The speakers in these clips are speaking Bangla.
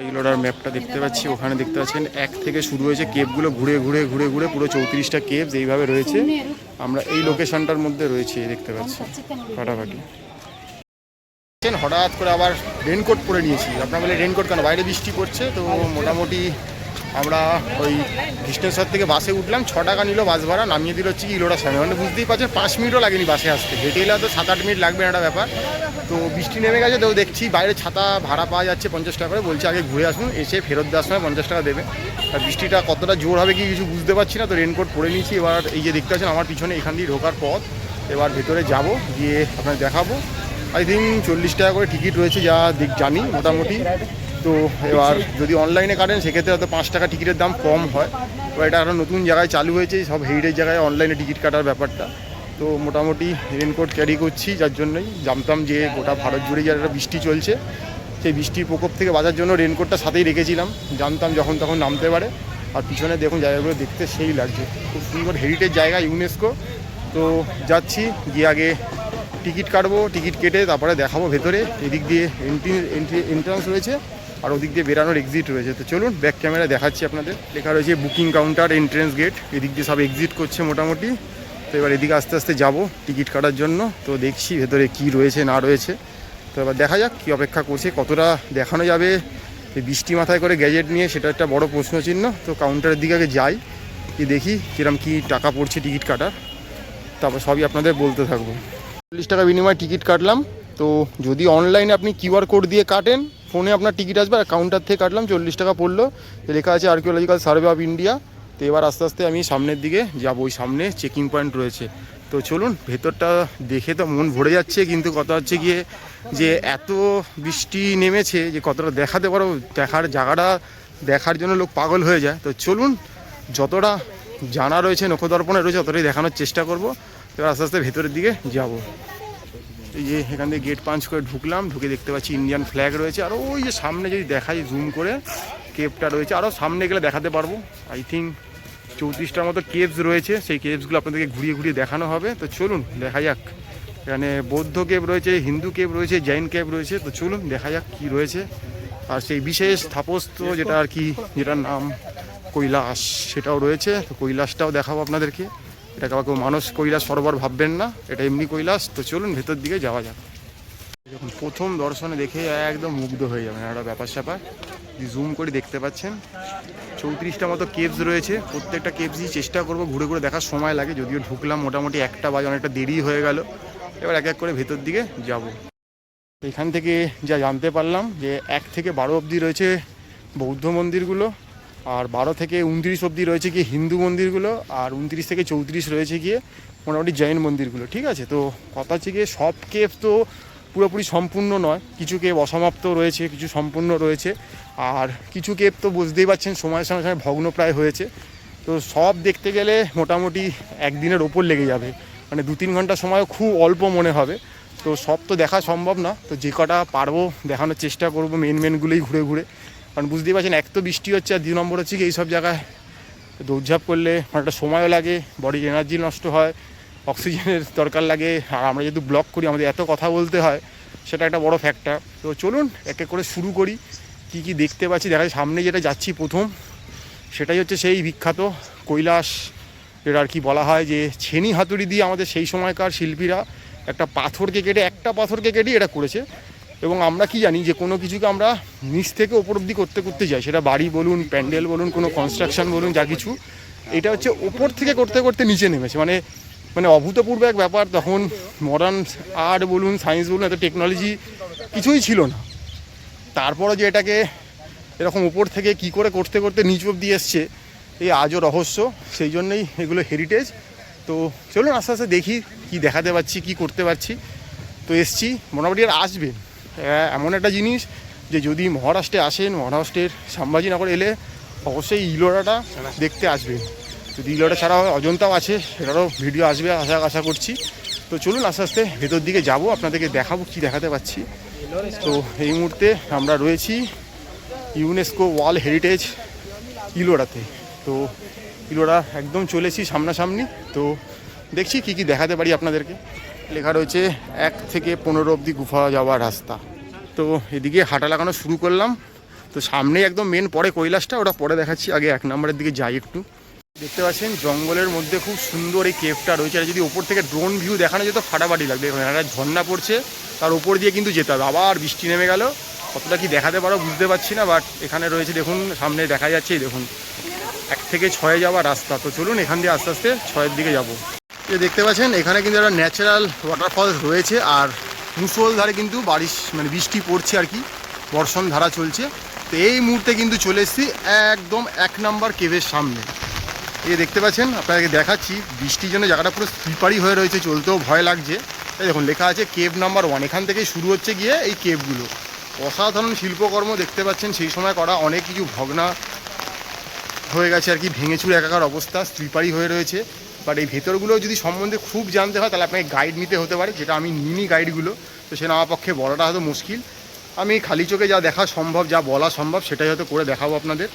ইলোরার ম্যাপটা দেখতে পাচ্ছি, ওখানে দেখতে পাচ্ছেন এক থেকে শুরু হয়েছে কেভগুলো, ঘুরে ঘুরে ঘুরে ঘুরে পুরো 34টা কেভস এইভাবে রয়েছে। আমরা এই লোকেশনটার মধ্যে রয়েছি, দেখতে পাচ্ছি ফাটাফাটি। হঠাৎ করে আবার রেনকোট পরে নিয়েছি। আপনার বলে রেনকোট কেন, বাইরে বৃষ্টি পড়ছে। তো মোটামুটি আমরা ওই কৃষ্ণেশ্বর থেকে বাসে উঠলাম, 6 টাকা নিল বাস ভাড়া, নামিয়ে দিল হচ্ছে ইলোরার সামনে। মানে বুঝতেই পারছেন 5 মিনিটও লাগেনি বাসে আসতে, হেঁটে এলে তো 7-8 মিনিট লাগবে একটা ব্যাপার। তো বৃষ্টি নেমে গেছে, তো দেখছি বাইরে ছাতা ভাড়া পাওয়া যাচ্ছে 50 টাকা করে, বলছে আগে ঘুরে আসুন, এসে ফেরত দেওয়ার সময় 50 টাকা দেবে। আর বৃষ্টিটা কতটা জোর হবে কি কিছু বুঝতে পারছি না, তো রেনকোট পরে নিয়েছি। এবার এই যে দেখতে পাচ্ছেন আমার পিছনে, এখান দিয়ে ঢোকার পথ, এবার ভেতরে যাব, গিয়ে আপনাকে দেখাবো। আই থিঙ্ক 40 টাকা করে টিকিট রয়েছে, যা দিক জানি মোটামুটি। তো এবার যদি অনলাইনে কাটেন সেক্ষেত্রে হয়তো 5 টাকা টিকিটের দাম কম হয়। তো এটা আরও নতুন জায়গায় চালু হয়েছে, সব হেরিটেজ জায়গায় অনলাইনে টিকিট কাটার ব্যাপারটা। তো মোটামুটি রেনকোট ক্যারি করছি, যার জন্যই জানতাম যে গোটা ভারত জুড়ে যে একটা বৃষ্টি চলছে, সেই বৃষ্টির প্রকোপ থেকে বাঁচার জন্য রেনকোটটা সাথেই রেখেছিলাম, জানতাম যখন তখন নামতে পারে। আর পিছনে দেখুন জায়গাগুলো দেখতে সেই লাগছে, খুব সুন্দর হেরিটেজ জায়গা, ইউনেস্কো। তো যাচ্ছি, গিয়ে আগে টিকিট কাটবো, টিকিট কেটে তারপরে দেখাবো ভেতরে। এদিক দিয়ে এন্ট্রান্স রয়েছে, আর ওদিক দিয়ে বেরানোর এক্সিট রয়েছে। তো চলুন ব্যাক ক্যামেরা দেখাচ্ছি আপনাদের। লেখা রয়েছে বুকিং কাউন্টার, এন্ট্রেন্স গেট, এদিক দিয়ে সব এক্সিট করছে মোটামুটি। তো এবার এদিকে আস্তে আস্তে যাব টিকিট কাটার জন্য। তো দেখছি ভেতরে কি রয়েছে না রয়েছে, তো এবার দেখা যাক কী অপেক্ষা করছে, কতটা দেখানো যাবে এই বৃষ্টি মাথায় করে গ্যাজেট নিয়ে, সেটা একটা বড় প্রশ্নচিহ্ন। তো কাউন্টারের দিকে আগে যাই, কি দেখি কিরম কি টাকা পড়ছে টিকিট কাটার, তারপর সবই আপনাদের বলতে থাকবো। 40 টাকা বিনিময়ে টিকিট কাটলাম। তো যদি অনলাইনে আপনি কিউআর কোড দিয়ে কাটেন, ফোনে আপনার টিকিট আসবে, আর কাউন্টার থেকে কাটলাম 40 টাকা পড়লো। লেখা আছে আর্কিওলজিক্যাল সার্ভে অফ ইন্ডিয়া। তো এবার আস্তে আস্তে আমি সামনের দিকে যাবো, ওই সামনে চেকিং পয়েন্ট রয়েছে। তো চলুন, ভেতরটা দেখে তো মন ভরে যাচ্ছে, কিন্তু কথা হচ্ছে গিয়ে যে এত বৃষ্টি নেমেছে যে কতটা দেখাতে পারো, দেখার জায়গাটা দেখার জন্য লোক পাগল হয়ে যায়। তো চলুন, যতটা জানা রয়েছে নখদর্পণে রয়েছে ততটাই দেখানোর চেষ্টা করব। এবার আস্তে আস্তে ভেতরের দিকে যাব। এই যে এখান থেকে গেট পাঞ্চ করে ঢুকলাম, ঢুকে দেখতে পাচ্ছি ইন্ডিয়ান ফ্ল্যাগ রয়েছে। আর ওই যে সামনে যদি দেখাই জুম করে, কেভটা রয়েছে, আরও সামনে গেলে দেখাতে পারবো। আই থিঙ্ক 34টার মতো কেভস রয়েছে, সেই কেভসগুলো আপনাদেরকে ঘুরিয়ে ঘুরিয়ে দেখানো হবে। তো চলুন দেখা যাক। এখানে বৌদ্ধ কেভ রয়েছে, হিন্দু কেভ রয়েছে, জৈন কেভ রয়েছে। তো চলুন দেখা যাক কী রয়েছে। আর সেই বিশেষ স্থাপত্য যেটা আর কি, যেটার নাম কৈলাস, সেটাও রয়েছে। তো কৈলাসটাও দেখাবো আপনাদেরকে। এটাকে আবার কেউ মানুষ কৈলাস সরোবর ভাববেন না, এটা এমনি কৈলাস। তো চলুন ভেতর দিকে যাওয়া যাক। যখন প্রথম দর্শনে দেখে একদম মুগ্ধ হয়ে যাবেন, একটা ব্যাপার স্যাপার। জুম করে দেখতে পাচ্ছেন 34টা মতো কেভস রয়েছে। প্রত্যেকটা কেভসই চেষ্টা করবো ঘুরে ঘুরে দেখার, সময় লাগে। যদিও ঢুকলাম মোটামুটি 1টা বাজে, অনেকটা দেরি হয়ে গেল। এবার এক এক করে ভেতর দিকে যাব। এখান থেকে যা জানতে পারলাম যে 1 থেকে 12 অবধি রয়েছে বৌদ্ধ মন্দিরগুলো, আর 12 থেকে 29 অবধি রয়েছে গিয়ে হিন্দু মন্দিরগুলো, আর 29 থেকে 34 রয়েছে গিয়ে মোটামুটি জৈন মন্দিরগুলো। ঠিক আছে, তো কথা হচ্ছে গিয়ে সব কেভ তো পুরোপুরি সম্পূর্ণ নয়, কিছু কেভ অসমাপ্ত রয়েছে, কিছু সম্পূর্ণ রয়েছে, আর কিছু কেভ তো বুঝতেই পারছেন সময়ের সঙ্গে সঙ্গে ভগ্নপ্রায় হয়েছে। তো সব দেখতে গেলে মোটামুটি একদিনের ওপর লেগে যাবে, মানে 2-3 ঘন্টা সময়ও খুব অল্প মনে হবে। তো সব তো দেখা সম্ভব না, তো যে কটা পারবো দেখানোর চেষ্টা করবো, মেনগুলোই ঘুরে ঘুরে। কারণ বুঝতেই পারছেন এক তো বৃষ্টি হচ্ছে, আর 2 নম্বর হচ্ছে কি এইসব জায়গায় দৌড়ঝাঁপ করলে অনেকটা সময়ও লাগে, বডির এনার্জি নষ্ট হয়, অক্সিজেনের দরকার লাগে। আর আমরা যেহেতু ব্লগ করি, আমাদের এত কথা বলতে হয়, সেটা একটা বড় ফ্যাক্টর। তো চলুন এক এক করে শুরু করি। কি কি দেখতে পাচ্ছি দেখা যায়। সামনে যেটা যাচ্ছি প্রথম, সেটাই হচ্ছে সেই বিখ্যাত কৈলাস, যেটা আর কি বলা হয় যে ছেনি হাতুড়ি দিয়ে আমাদের সেই সময়কার শিল্পীরা একটা পাথরকে কেটে এটা করেছে। এবং আমরা কি জানি যে কোনো কিছুকে আমরা নিচ থেকে ওপর অব্দি করতে করতে যাই, সেটা বাড়ি বলুন, প্যান্ডেল বলুন, কোনো কনস্ট্রাকশন বলুন, যা কিছু, এটা হচ্ছে ওপর থেকে করতে করতে নিচে নেমেছে। মানে অভূতপূর্ব এক ব্যাপার। তখন মডার্ন আর্ট বলুন, সায়েন্স বলুন, এত টেকনোলজি কিছুই ছিল না। তারপরে যে এটাকে এরকম ওপর থেকে কি করে করতে করতে নিচ অব্দি এসছে, এই আজও রহস্য। সেই জন্যই এগুলো হেরিটেজ। তো চলুন আস্তে আস্তে দেখি কি দেখাতে পারছি, কি করতে পারছি। তো এসছি, মোটামুটি আর আসবেন। এমন একটা জিনিস যে যদি মহারাষ্ট্রে আসেন, মহারাষ্ট্রের সাম্বাজিনগর এলে অবশ্যই ইলোরাটা দেখতে আসবেন। যদি ইলোরা ছাড়া অজন্তাও আছে, সেটারও ভিডিও আসবে আশা করছি। তো চলুন আস্তে আস্তে ভেতর দিকে যাব, আপনাদেরকে দেখাবো কি দেখাতে পাচ্ছি। তো এই মুহূর্তে আমরা রয়েছি ইউনেস্কো ওয়ার্ল্ড হেরিটেজ ইলোরাতে। তো ইলোরা একদম চলেছি সামনাসামনি। তো দেখছি কি কি দেখাতে পারি আপনাদেরকে। লেখা রয়েছে 1 থেকে 15 অবধি গুফা যাওয়ার রাস্তা। তো এদিকে হাঁটা লাগানো শুরু করলাম। তো সামনেই একদম মেন পরে কৈলাসটা, ওটা পরে দেখাচ্ছি, আগে 1 নম্বরের দিকে যাই একটু। দেখতে পাচ্ছেন জঙ্গলের মধ্যে খুব সুন্দর এই কেভটা রয়েছে। আর যদি ওপর থেকে ড্রোন ভিউ দেখানো যেত ফাটাফাটি লাগবে। এখন একটা ঝর্ণা পড়ছে, তার উপর দিয়ে কিন্তু যেতে হবে। আবার বৃষ্টি নেমে গেল, কতটা কি দেখাতে পারো বুঝতে পারছি না, বাট এখানে রয়েছে দেখুন, সামনে দেখা যাচ্ছে দেখুন 1 থেকে 6 যাওয়ার রাস্তা। তো চলুন এখান দিয়ে আস্তে আস্তে 6-এর দিকে যাবো। এই দেখতে পাচ্ছেন এখানে কিন্তু একটা ন্যাচারাল ওয়াটারফলস রয়েছে, আর মুষলধারে কিন্তু বৃষ্টি পড়ছে আর কি, বর্ষণ ধারা চলছে। তো এই মুহূর্তে কিন্তু চলে এসেছি একদম 1 নম্বর কেভের সামনে। এই দেখতে পাচ্ছেন, আপনাদেরকে দেখাচ্ছি, বৃষ্টির জন্য জায়গাটা পুরো স্লিপারি হয়ে রয়েছে, চলতেও ভয় লাগছে। এই দেখুন লেখা আছে কেভ নাম্বার 1, এখান থেকেই শুরু হচ্ছে গিয়ে এই কেভগুলো। অসাধারণ শিল্পকর্ম দেখতে পাচ্ছেন, সেই সময় করা অনেক কিছু ভগ্না হয়ে গেছে আর কি, ভেঙেচুরে একাকার অবস্থা, স্লিপারি হয়ে রয়েছে। বাট এই ভেতরগুলো যদি সম্বন্ধে খুব জানতে হয় তাহলে আপনাকে গাইড নিতে হতে পারে, যেটা আমি নিইনি গাইডগুলো, তো সেটা আমার পক্ষে বলাটা হয়তো মুশকিল। আমি খালি চোখে যা দেখা সম্ভব, যা বলা সম্ভব সেটাই হয়তো করে দেখাবো আপনাদের।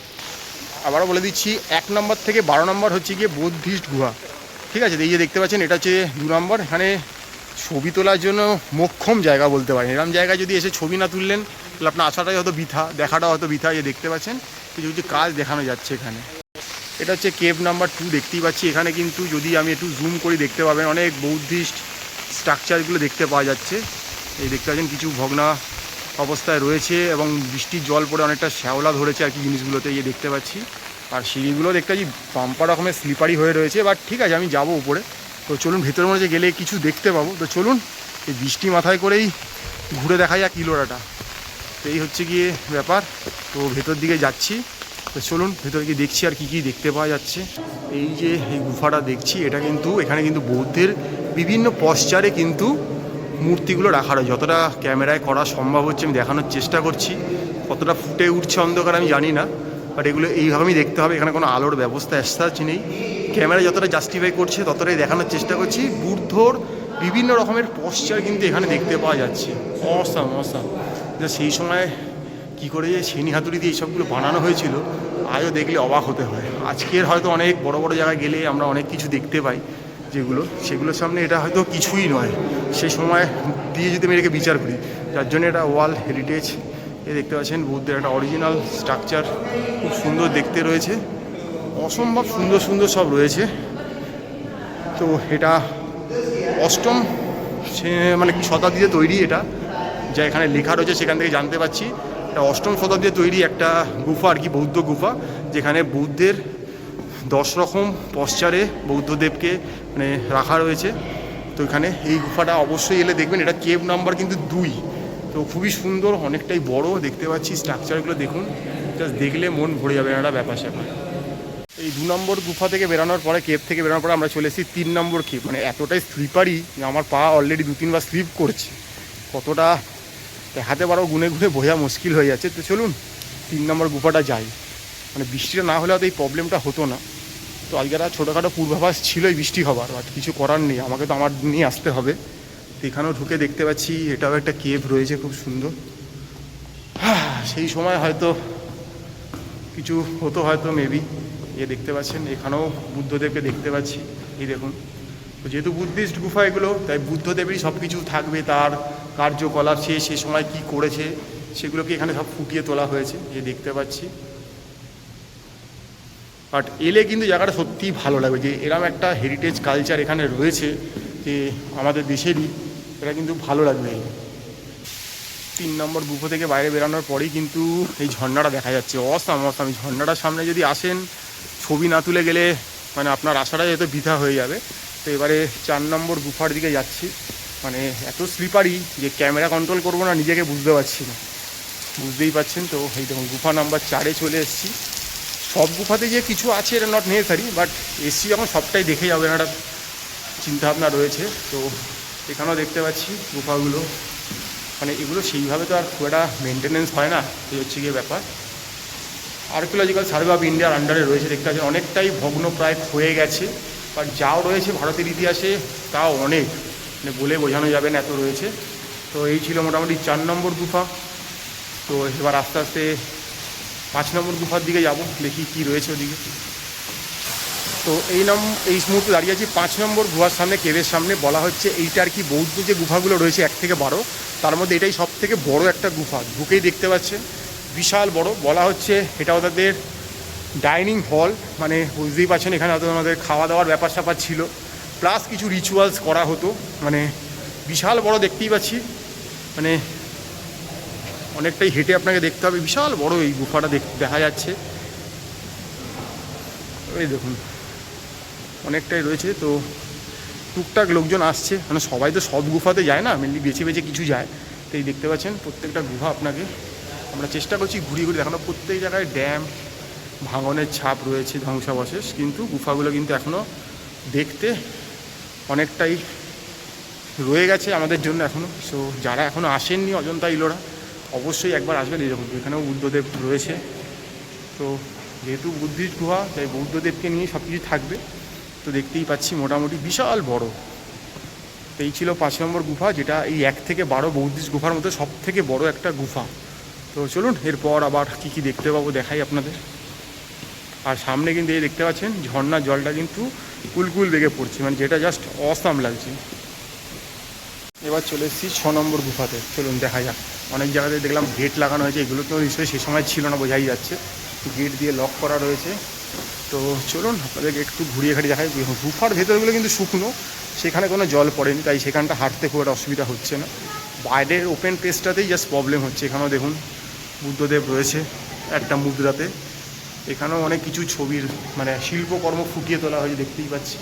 আবারও বলে দিচ্ছি 1 নম্বর থেকে 12 নম্বর হচ্ছে গিয়ে বুদ্ধিস্ট গুহা, ঠিক আছে। এই যে দেখতে পাচ্ছেন এটা হচ্ছে 2 নম্বর। এখানে ছবি তোলার জন্য মোক্ষম জায়গা বলতে পারেন। এরকম জায়গায় যদি এসে ছবি না তুললেন তাহলে আপনার আসাটাই হয়তো বৃথা, দেখাটা হয়তো বৃথা। এই দেখতে পাচ্ছেন কিছু কিছু কাজ দেখানো যাচ্ছে এখানে। এটা হচ্ছে কেভ নাম্বার 2 দেখতেই পাচ্ছি। এখানে কিন্তু যদি আমি একটু জুম করি দেখতে পাবেন অনেক বৌদ্ধিস্ট স্ট্রাকচারগুলো দেখতে পাওয়া যাচ্ছে। এই দেখতে পাচ্ছেন কিছু ভগ্না অবস্থায় রয়েছে, এবং বৃষ্টির জল পড়ে অনেকটা শ্যাওলা ধরেছে আর কি জিনিসগুলোতে, এই দেখতে পাচ্ছি। আর সিঁড়িগুলো দেখতে পাচ্ছি বাম্পার রকমের স্লিপারি হয়ে রয়েছে, বাট ঠিক আছে আমি যাবো উপরে। তো চলুন ভেতরের মধ্যে গেলে কিছু দেখতে পাবো। তো চলুন এই বৃষ্টি মাথায় করেই ঘুরে দেখা যাক ইলোরাটা। তো এই হচ্ছে গিয়ে ব্যাপার। তো ভেতর দিকে যাচ্ছি, তো চলুন ভেতরে গিয়ে দেখছি আর কি কি দেখতে পাওয়া যাচ্ছে। এই যে এই গুফাটা দেখছি, এটা কিন্তু এখানে কিন্তু বৌদ্ধের বিভিন্ন পশ্চারে কিন্তু মূর্তিগুলো রাখা রয়েছে। যতটা ক্যামেরায় করা সম্ভব হচ্ছে আমি দেখানোর চেষ্টা করছি, কতটা ফুটে উঠছে অন্ধকার আমি জানি না, বাট এগুলো এইভাবেই দেখতে হবে। এখানে কোনো আলোর ব্যবস্থা এসেছে নেই, ক্যামেরা যতটা জাস্টিফাই করছে ততটাই দেখানোর চেষ্টা করছি। বুদ্ধর বিভিন্ন রকমের পশ্চার কিন্তু এখানে দেখতে পাওয়া যাচ্ছে। অসাম যে সেই সময় কী করে যে ছেনি হাতুড়ি দিয়ে এইসবগুলো বানানো হয়েছিল আজও দেখলে অবাক হতে হয়। আজকের হয়তো অনেক বড় বড় জায়গায় গেলে আমরা অনেক কিছু দেখতে পাই, সেগুলোর সামনে এটা হয়তো কিছুই নয়। সেই সময় দিয়ে যদি আমি এটাকে বিচার করি, যার জন্য এটা ওয়ার্ল্ড হেরিটেজ। এ দেখতে পাচ্ছেন বুদ্ধের একটা অরিজিনাল স্ট্রাকচার, খুব সুন্দর দেখতে রয়েছে, অসম্ভব সুন্দর সুন্দর সব রয়েছে। তো এটা 8ম শতাব্দীতে তৈরি, এটা যা এখানে লেখা রয়েছে সেখান থেকে জানতে পারছি। এটা 8ম শতাব্দীতে তৈরি একটা গুফা আর কি, বৌদ্ধ গুফা, যেখানে বুদ্ধের 10 রকম পশ্চারে বৌদ্ধদেবকে রাখা রয়েছে। তো এখানে এই গুফাটা অবশ্যই এলে দেখবেন। এটা কেভ নাম্বার কিন্তু 2, তো খুবই সুন্দর, অনেকটাই বড় দেখতে পাচ্ছি। স্ট্রাকচারগুলো দেখুন, জাস্ট দেখলে মন ভরে যাবে একটা ব্যাপার স্যাপার। এই 2 নম্বর গুফা থেকে বেরানোর পরে, কেভ থেকে বেরানোর পরে আমরা চলে এসেছি 3 নম্বর কেভ। এতটাই স্লিপারি, আমার পা অলরেডি 2-3 বার স্লিপ করছে, কতটা দেখাতে পারো গুনে গুনে বোঝা মুশকিল হয়ে যাচ্ছে। তো চলুন 3 নম্বর গুফাটা যাই। বৃষ্টিটা না হলে হয়তো এই প্রবলেমটা হতো না। তো আজকে একটা ছোটোখাটো পূর্বাভাস ছিল এই বৃষ্টি হবার, বাট কিছু করার নেই, আমাকে তো আমার নিয়ে আসতে হবে। তো এখানেও ঢুকে দেখতে পাচ্ছি এটাও একটা কেভ রয়েছে, খুব সুন্দর। সেই সময় হয়তো কিছু হতো হয়তো মেবি। দেখতে পাচ্ছেন এখানেও বুদ্ধদেবকে দেখতে পাচ্ছি, এই দেখুন। তো যেহেতু বুদ্ধিস্ট গুফা এগুলো, তাই বুদ্ধদেবেরই সব কিছু থাকবে, তার কার্যকলাপ সে সময় কি করেছে সেগুলোকে এখানে সব ফুটিয়ে তোলা হয়েছে, দেখতে পাচ্ছি। বাট এলে কিন্তু জায়গাটা সত্যিই ভালো লাগবে, যে এরকম একটা হেরিটেজ কালচার এখানে রয়েছে যে আমাদের দেশেরই, এটা কিন্তু ভালো লাগবে। 3 নম্বর গুফা থেকে বাইরে বেরানোর পরেই কিন্তু এই ঝর্ণাটা দেখা যাচ্ছে। অসাম। এই ঝর্ণাটার সামনে যদি আসেন, ছবি না তুলে গেলে আপনার আশাটাই হয়তো বৃথা হয়ে যাবে। তো এবারে 4 নম্বর গুফার দিকে যাচ্ছি। এত স্লিপারি যে ক্যামেরা কন্ট্রোল করবো না নিজেকে বুঝতে পারছি না, বুঝতেই পাচ্ছেন। তো এই দেখুন গুফা নাম্বার 4-এ চলে এসেছি। সব গুফাতে যে কিছু আছে এটা নট নেসেসারি, বাট এসছি যখন সবটাই দেখে যাবে না, একটা চিন্তাভাবনা রয়েছে। তো এখানেও দেখতে পাচ্ছি গুফাগুলো, এগুলো সেইভাবে তো আর খুব একটা মেনটেনেন্স হয় না, এই হচ্ছে গিয়ে ব্যাপার। আর্কিওলজিক্যাল সার্ভে অফ ইন্ডিয়ার আন্ডারে রয়েছে, দেখতে পাচ্ছেন অনেকটাই ভগ্ন প্রায় ক্ষয়ে গেছে, বাট যাও রয়েছে ভারতের ইতিহাসে তাও অনেক, বলে বোঝানো যাবে না এত রয়েছে। তো এই ছিল মোটামুটি 4 নম্বর গুফা। তো এবার আস্তে আস্তে 5 নম্বর গুফার দিকে যাব, দেখি কি রয়েছে ওদিকে। তো এই মুহূর্তে দাঁড়িয়ে আছি 5 নম্বর গুহার সামনে, কেভের সামনে। বলা হচ্ছে এইটা আর কি বৌদ্ধ যে গুফাগুলো রয়েছে 1 থেকে 12, তার মধ্যে এটাই সব থেকে বড় একটা গুফা। ঢুকেই দেখতে পাচ্ছেন বিশাল বড়, বলা হচ্ছে এটা ওদের ডাইনিং হল, মানে বুঝতেই পারছেন এখানে হয়তো আমাদের খাওয়া দাওয়ার ব্যাপার স্যাপার ছিল, প্লাস কিছু রিচুয়ালস করা হতো। মানে বিশাল বড়, দেখতেই পাচ্ছি, মানে অনেকটাই হেঁটে আপনাকে দেখতে হবে। বিশাল বড় এই গুফাটা দেখা যাচ্ছে, এই দেখুন অনেকটাই রয়েছে। তো টুকটাক লোকজন আসছে, মানে সবাই তো সব গুফাতে যায় না, মেনলি বেছে বেছে কিছু যায়। তো এই দেখতে পাচ্ছেন প্রত্যেকটা গুহা আপনাকে আমরা চেষ্টা করছি ঘুরিয়ে ঘুরিয়ে দেখানো। প্রত্যেক জায়গায় ড্যাম, ভাঙনের ছাপ রয়েছে, ধ্বংসাবশেষ, কিন্তু গুফাগুলো কিন্তু এখনও দেখতে অনেকটাই রয়ে গেছে আমাদের জন্য এখনও। সো যারা এখনও আসেননি অজন্তা ইলোরা, অবশ্যই একবার আসবেন। এই দেখুন এখানেও বুদ্ধদেব রয়েছে। তো যেহেতু বুদ্ধিস্ট গুহা, তাই বৌদ্ধদেবকে নিয়ে সব কিছু থাকবে। তো দেখতেই পাচ্ছি মোটামুটি বিশাল বড়। তো এই ছিল 5 নম্বর গুফা, যেটা এই 1 থেকে 12 বৌদ্ধিস্ট গুফার মধ্যে সব থেকে বড় একটা গুফা। তো চলুন এরপর আবার কী কী দেখতে পাবো দেখাই আপনাদের। আর সামনে কিন্তু এই দেখতে পাচ্ছেন ঝর্ণার জলটা কিন্তু কুলকুল বেগে পড়ছে, মানে যেটা জাস্ট অসাম লাগছে। এবার চলে এসেছি 6 নম্বর গুফাতে, চলুন দেখা যাক। অনেক জায়গাতে দেখলাম গেট লাগানো হয়েছে, এগুলো তো নিশ্চয়ই সে সময় ছিল না, বোঝাই যাচ্ছে। গেট দিয়ে লক করা রয়েছে। তো চলুন আপনাদেরকে একটু ঘুরিয়ে ঘাড়ি দেখাই। গুফার ভেতরগুলো কিন্তু শুকনো, সেখানে কোনো জল পড়েনি, তাই সেখানটা হাঁটতে খুব একটা অসুবিধা হচ্ছে না। বাইরের ওপেন প্লেসটাতেই জাস্ট প্রবলেম হচ্ছে। এখানেও দেখুন বুদ্ধদেব রয়েছে একটা মুদ্রাতে। এখানেও অনেক কিছু ছবির মানে শিল্পকর্ম ফুটিয়ে তোলা হয়েছে, দেখতেই পাচ্ছি।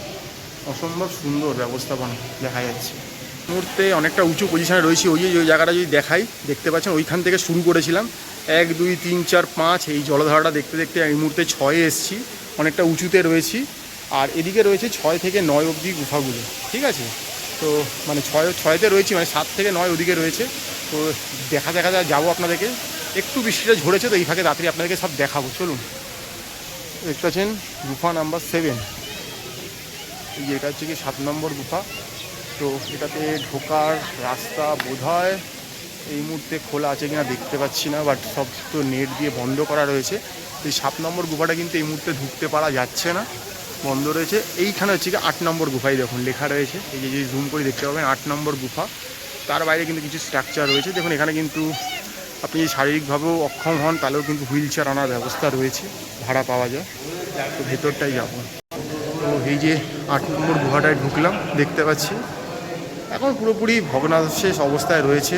অসম্ভব সুন্দর ব্যবস্থাপনা দেখা যাচ্ছে। মুহূর্তে অনেকটা উঁচু পজিশনে রয়েছি। ওই জায়গাটা যদি দেখাই, দেখতে পাচ্ছেন ওইখান থেকে শুরু করেছিলাম, 1 2 3 4 5 এই জলধারাটা দেখতে দেখতে এই মুহূর্তে 6-এ এসেছি। অনেকটা উঁচুতে রয়েছি। আর এদিকে রয়েছে 6 থেকে 9 অবধি গুফাগুলো, ঠিক আছে। তো মানে 6-তে রয়েছি, মানে 7 থেকে 9 ওদিকে রয়েছে। তো দেখা যাবো আপনাদেরকে। একটু বৃষ্টিটা ঝরেছে, তো এই ফাঁকে রাত্রি আপনাদেরকে সব দেখাবো। চলুন। দেখতে পাচ্ছেন গুফা নাম্বার 7, এই যে এটা হচ্ছে কি 7 নম্বর গুফা। তো এটাতে ঢোকার রাস্তা বোধহয় এই মুহূর্তে খোলা আছে কিনা দেখতে পাচ্ছি না, বাট সব তো নেট দিয়ে বন্ধ করা রয়েছে। এই 7 নম্বর গুফাটা কিন্তু এই মুহূর্তে ঢুকতে পারা যাচ্ছে না, বন্ধ রয়েছে। এইখানে হচ্ছে কি 8 নম্বর গুফাই দেখুন লেখা রয়েছে, এই যে জুম করে দেখতে পাবেন 8 নম্বর গুফা। তার বাইরে কিন্তু কিছু স্ট্রাকচার রয়েছে দেখুন। এখানে কিন্তু আপনি শারীরিকভাবেও অক্ষম হন, তাহলেও কিন্তু হুইল চেয়ার আনার ব্যবস্থা রয়েছে, ভাড়া পাওয়া যায়। তো ভেতরটাই যাবো। তো এই যে 8 নম্বর গুহাটায় ঢুকলাম, দেখতে পাচ্ছি এখন পুরোপুরি ভগ্নাবশেষ অবস্থায় রয়েছে।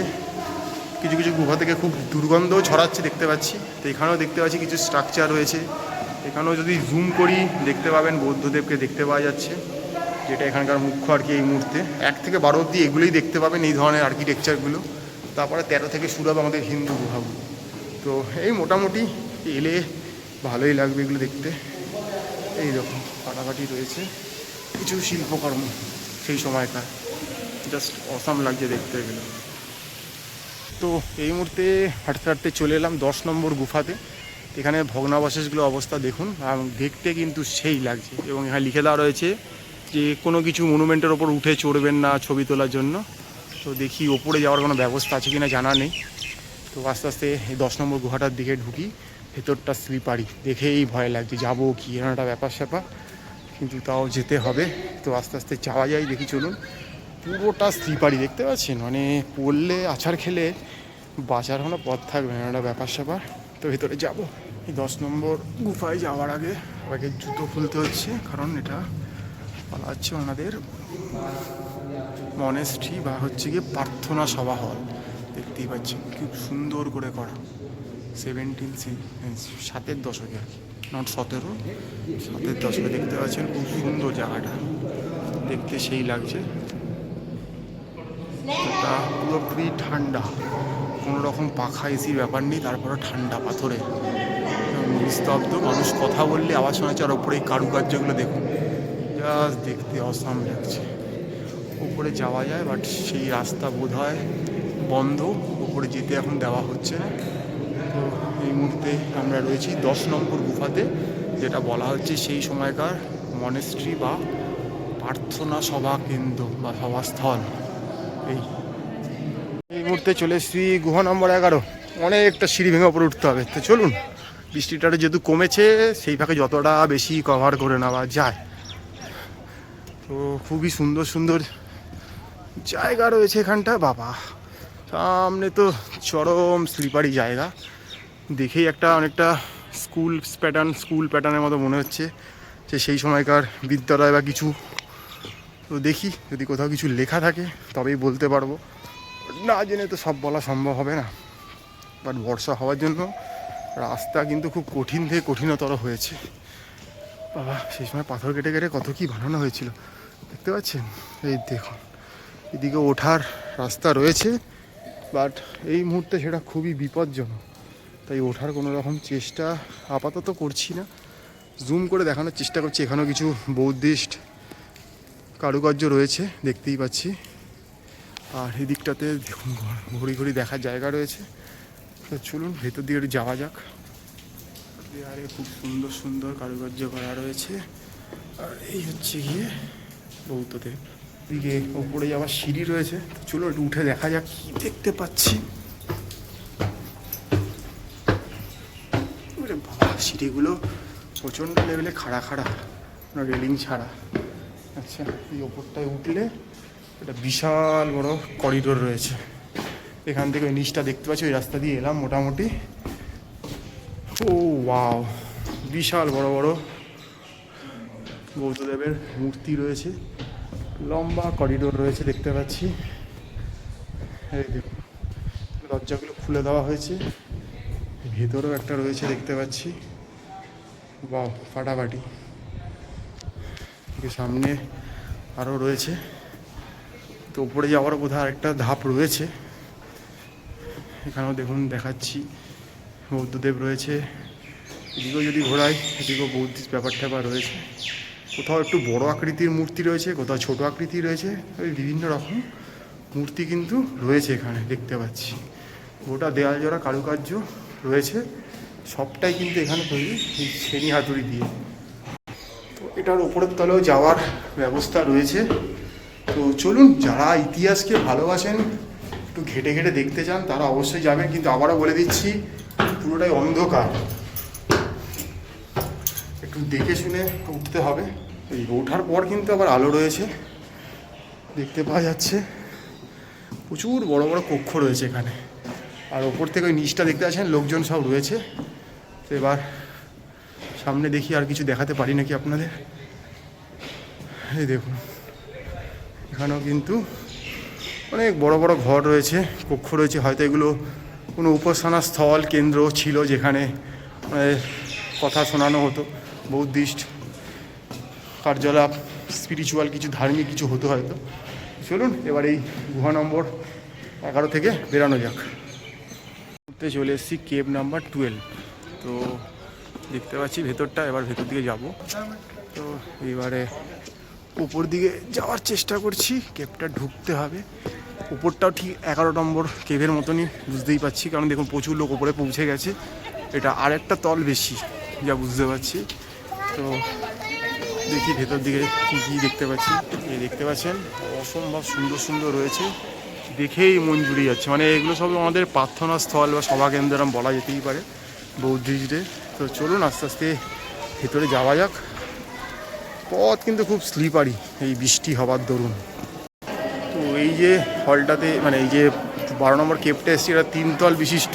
কিছু কিছু গুহা থেকে খুব দুর্গন্ধও ছড়াচ্ছে দেখতে পাচ্ছি। তো এখানেও দেখতে পাচ্ছি কিছু স্ট্রাকচার রয়েছে। এখানেও যদি জুম করি দেখতে পাবেন বৌদ্ধদেবকে দেখতে পাওয়া যাচ্ছে, যেটা এখানকার মুখ্য আর কি। এই মুহূর্তে 1 থেকে 12 অবধি এগুলোই দেখতে পাবেন, এই ধরনের আর্কিটেকচারগুলো। তারপরে 13 থেকে শুরু হবে আমাদের হিন্দু গুহাগুলো। তো এই মোটামুটি এলে ভালোই লাগবে এগুলো দেখতে। এই রকম কাটাকাটি রয়েছে, কিছু শিল্পকর্ম সেই সময়কার, জাস্ট অসাম লাগছে দেখতে এগুলো। তো এই মুহূর্তে হাঁটতে হাঁটতে চলে এলাম 10 নম্বর গুফাতে। এখানে ভগ্নাবশেষগুলো অবস্থা দেখুন, দেখতে কিন্তু সেই লাগছে। এবং এখানে লিখে দেওয়া রয়েছে যে কোনো কিছু মনুমেন্টের ওপর উঠে চড়বেন না ছবি তোলার জন্য। তো দেখি ওপরে যাওয়ার কোনো ব্যবস্থা আছে কিনা জানা নেই। তো আস্তে আস্তে এই 10 নম্বর গুহাটার দিকে ঢুকি। ভেতরটা স্লিপারি, দেখেই ভয় লাগছে, যাবো কি এরকম একটা ব্যাপার স্যাপার, কিন্তু তাও যেতে হবে। তো আস্তে আস্তে যাওয়া যায়, দেখি চলুন। পুরোটা স্লিপারি দেখতে পাচ্ছেন, মানে পড়লে আছাড় খেলে বাঁচার কোনো পথ থাকবে না, একটা ব্যাপার স্যাপার। তো ভেতরে যাব। এই 10 নম্বর গুফায় যাওয়ার আগে সবাইকে জুতো খুলতে হচ্ছে, কারণ এটা বলা হচ্ছে ওনাদের মনেস্ট্রি বা হচ্ছে গিয়ে প্রার্থনা সভা হল। দেখতেই পাচ্ছি খুব সুন্দর করে করা, 7-এর দশকে আর কি, নট 17, 7-এর দশকে। দেখতে পাচ্ছেন খুব সুন্দর জায়গাটা, দেখতে সেই লাগছে। এটা পুরোপুরি ঠান্ডা, কোনো রকম পাখা এসির ব্যাপার নেই। তারপরে ঠান্ডা পাথরে নিস্তব্ধ, মানুষ কথা বললে আওয়াজ শোনা যাচ্ছে। আর ওপরে এই কারুকার্যগুলো দেখুন, জাস্ট দেখতে অসাম লাগছে। উপরে যাওয়া যায়, বাট সেই রাস্তা বোধহয় বন্ধ, উপরে যেতে এখন দেওয়া হচ্ছে না। তো এই মুহূর্তে আমরা রয়েছি 10 নম্বর গুফাতে, যেটা বলা হচ্ছে সেই সময়কার মনেস্ট্রি বা প্রার্থনা সভা কেন্দ্র বা সভাস্থল। এই মুহূর্তে চলে এসেছি গুহা নম্বর 11। অনেকটা সিঁড়ি ভেঙে ওপরে উঠতে হবে। তো চলুন, বৃষ্টিটা যেহেতু কমেছে, সেই ফাঁকে যতটা বেশি কভার করে নেওয়া যায়। তো খুবই সুন্দর সুন্দর জায়গা রয়েছে এখানটা। বাবা, সামনে তো চরম স্লিপারি জায়গা, দেখেই একটা অনেকটা স্কুল প্যাটার্নের মতো মনে হচ্ছে, যে সেই সময়কার বিদ্যালয় বা কিছু। তো দেখি যদি কোথাও কিছু লেখা থাকে তবেই বলতে পারবো, না জেনে তো সব বলা সম্ভব হবে না। বাট বর্ষা হওয়ার জন্য রাস্তা কিন্তু খুব কঠিন থেকে কঠিনতর হয়েছে। বাবা, সেই সময় পাথর কেটে কেটে কত কি বানানো হয়েছিল দেখতে পাচ্ছেন। এই দেখুন, এদিকে ওঠার রাস্তা রয়েছে, বাট এই মুহূর্তে সেটা খুবই বিপজ্জনক, তাই ওঠার কোনো রকম চেষ্টা আপাতত করছি না। জুম করে দেখানোর চেষ্টা করছি, এখানেও কিছু বৌদ্ধিস্ট কারুকার্য রয়েছে দেখতেই পাচ্ছি। আর এদিকটাতে দেখুন ঘড়ি ঘড়ি দেখার জায়গা রয়েছে। তো চলুন ভেতর দিকে একটু যাওয়া যাক। আরে খুব সুন্দর সুন্দর কারুকার্য করা রয়েছে। আর এই হচ্ছে গিয়ে বৌদ্ধদেব। দিকে ওপরে যাওয়ার সিঁড়ি রয়েছে, চলুন একটু উঠে দেখা যাক কি দেখতে পাচ্ছি। বাবা, সিঁড়িগুলো প্রচণ্ড লেভেলে খাড়া খাড়া, কোনো রেলিং ছাড়া। আচ্ছা, এই ওপরটায় উঠলে একটা বিশাল বড় করিডোর রয়েছে। এখান থেকে ওই নিচটা দেখতে পাচ্ছি, ওই রাস্তা দিয়ে এলাম মোটামুটি। ও ওয়াও, বিশাল বড় বড় বৌদ্ধদেবের মূর্তি রয়েছে, লম্বা করিডোর রয়েছে দেখতে পাচ্ছি। এই দেখুন, দরজাগুলো খুলে দেওয়া হয়েছে, ভেতরেও একটা রয়েছে দেখতে পাচ্ছি। বাহ, ফাটাফাটি। সামনে আরও রয়েছে, তো উপরে যাওয়ার বোধহয় আরেকটা ধাপ রয়েছে। এখানেও দেখুন দেখাচ্ছি বৌদ্ধদেব রয়েছে। এদিকেও যদি ঘোরাই, এদিকেও বৌদ্ধিস্ট ব্যাপার ট্যাপার রয়েছে। কোথাও একটু বড় আকৃতির মূর্তি রয়েছে, কোথাও ছোট আকৃতি রয়েছে, ওই বিভিন্ন রকম মূর্তি কিন্তু রয়েছে এখানে দেখতে পাচ্ছি। গোটা দেয়াল জোড়া কারুকার্য রয়েছে, সবটাই কিন্তু এখানে তৈরি এই শ্রেণী হাতুড়ি দিয়ে। তো এটার ওপরের তলেও যাওয়ার ব্যবস্থা রয়েছে। তো চলুন, যারা ইতিহাসকে ভালোবাসেন, একটু ঘেটে ঘেটে দেখতে চান, তারা অবশ্যই যাবেন। কিন্তু আবারও বলে দিচ্ছি, পুরোটাই অন্ধকার, একটু দেখে শুনে উঠতে হবে। এই ওঠার পর কিন্তু আবার আলো রয়েছে দেখতে পাওয়া যাচ্ছে। প্রচুর বড় বড় কক্ষ রয়েছে এখানে। আর ওপর থেকে ওই নিচটা দেখতে পাচ্ছেন, লোকজন সব রয়েছে। তো এবার সামনে দেখি আর কিছু দেখাতে পারি নাকি আপনাদের। এই দেখুন, এখানেও কিন্তু অনেক বড় বড় ঘর রয়েছে, কক্ষ রয়েছে। হয়তো এগুলো কোনো উপাসনা স্থল কেন্দ্র ছিল, যেখানে কথা শোনানো হতো, বৌদ্ধিস্ট কার্যকলাপ, স্পিরিচুয়াল কিছু, ধার্মিক কিছু হতো হয়তো। চলুন এবার এই গুহা নম্বর 11 থেকে বেরানো যাক। চলে এসেছি কেভ নাম্বার 12। তো দেখতে পাচ্ছি ভেতরটা, এবার ভেতর দিকে যাব। তো এবারে উপর দিকে যাওয়ার চেষ্টা করছি, কেভটা ঢুকতে হবে। উপরটাও ঠিক 11 নম্বর কেভের মতনই বুঝতেই পারছি, কারণ দেখুন প্রচুর লোক উপরে পৌঁছে গেছে। এটা আরেকটা তল বেশি, যা বুঝতে পারছি। তো দেখি ভেতর দিকে কী কী দেখতে পাচ্ছি। এই দেখতে পাচ্ছেন অসম্ভব সুন্দর সুন্দর রয়েছে, দেখেই মন জুড়িয়ে যাচ্ছে। মানে এগুলো সব আমাদের প্রার্থনা স্থল বা সভাকেন্দ্র বলা যেতেই পারে বৌদ্ধিস্টদের। তো চলুন আস্তে আস্তে ভেতরে যাওয়া যাক। পথ কিন্তু খুব স্লিপারি এই বৃষ্টি হবার দরুন। তো এই যে হলটাতে, মানে এই যে 12 নম্বর কেভটা এসেছি, এটা 3 তল বিশিষ্ট,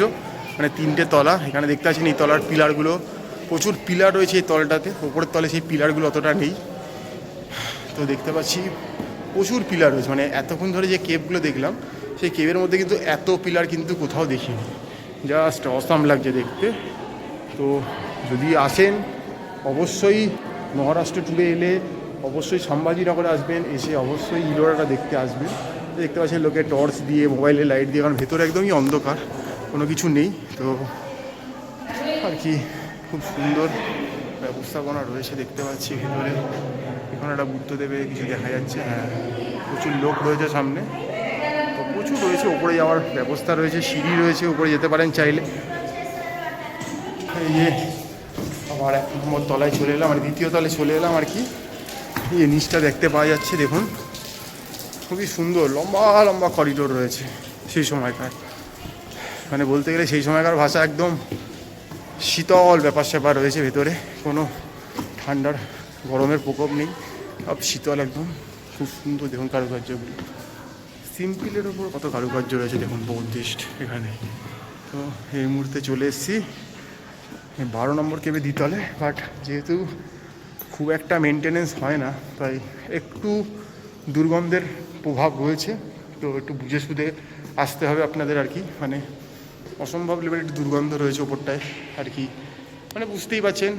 মানে 3টে তলা। এখানে দেখতে পাচ্ছেন এই তলার পিলারগুলো, প্রচুর পিলার রয়েছে এই তলটাতে। ওপরের তলে সেই পিলারগুলো অতটা নেই। তো দেখতে পাচ্ছি প্রচুর পিলার রয়েছে, মানে এতক্ষণ ধরে যে কেভগুলো দেখলাম, সেই কেভের মধ্যে কিন্তু এত পিলার কিন্তু কোথাও দেখিনি। জাস্ট অসাম লাগছে দেখতে। তো যদি আসেন, অবশ্যই মহারাষ্ট্র ট্যুরে এলে অবশ্যই সম্ভাজিনগরে আসবেন, এসে অবশ্যই ইলোরাটা দেখতে আসবেন। দেখতে পাচ্ছেন লোকে টর্চ দিয়ে, মোবাইলে লাইট দিয়ে, কারণ ভেতরে একদমই অন্ধকার, কোনো কিছু নেই। তো আর কি খুব সুন্দর ব্যবস্থাপনা রয়েছে দেখতে পাচ্ছি ভেতরে। এখানে একটা বুদ্ধদেবের কিছু দেখা যাচ্ছে। হ্যাঁ, প্রচুর লোক রয়েছে সামনে, তো প্রচুর রয়েছে। উপরে যাওয়ার ব্যবস্থা রয়েছে, সিঁড়ি রয়েছে, উপরে যেতে পারেন চাইলে। এই যে আবার 1 নম্বর তলায় চলে এলাম, মানে 2য় তলায় চলে এলাম আর কি। এই নিচটা দেখতে পাওয়া যাচ্ছে, দেখুন খুবই সুন্দর লম্বা লম্বা করিডোর রয়েছে সেই সময়কার। মানে বলতে গেলে সেই সময়কার ভাষা, একদম শীতল ব্যাপার স্যাপার রয়েছে ভেতরে, কোনো ঠান্ডার গরমের প্রকোপ নেই, সব শীতল একদম। খুব সুন্দর দেখুন কারুকার্যগুলো, সিম্পলের ওপর কত কারুকার্য রয়েছে দেখুন বৌদ্ধিস্ট এখানে। তো এই মুহূর্তে চলে এসেছি 12 নম্বর কেবে দ্বিতলে, বাট যেহেতু খুব একটা মেনটেনেন্স হয় না তাই একটু দুর্গন্ধের প্রভাব রয়েছে, তো একটু বুঝে শুধে আসতে হবে আপনাদের আর কি। মানে অসম্ভব লেভেলের একটু দুর্গন্ধ রয়েছে ওপরটায় আর কি, মানে বুঝতেই পারছেন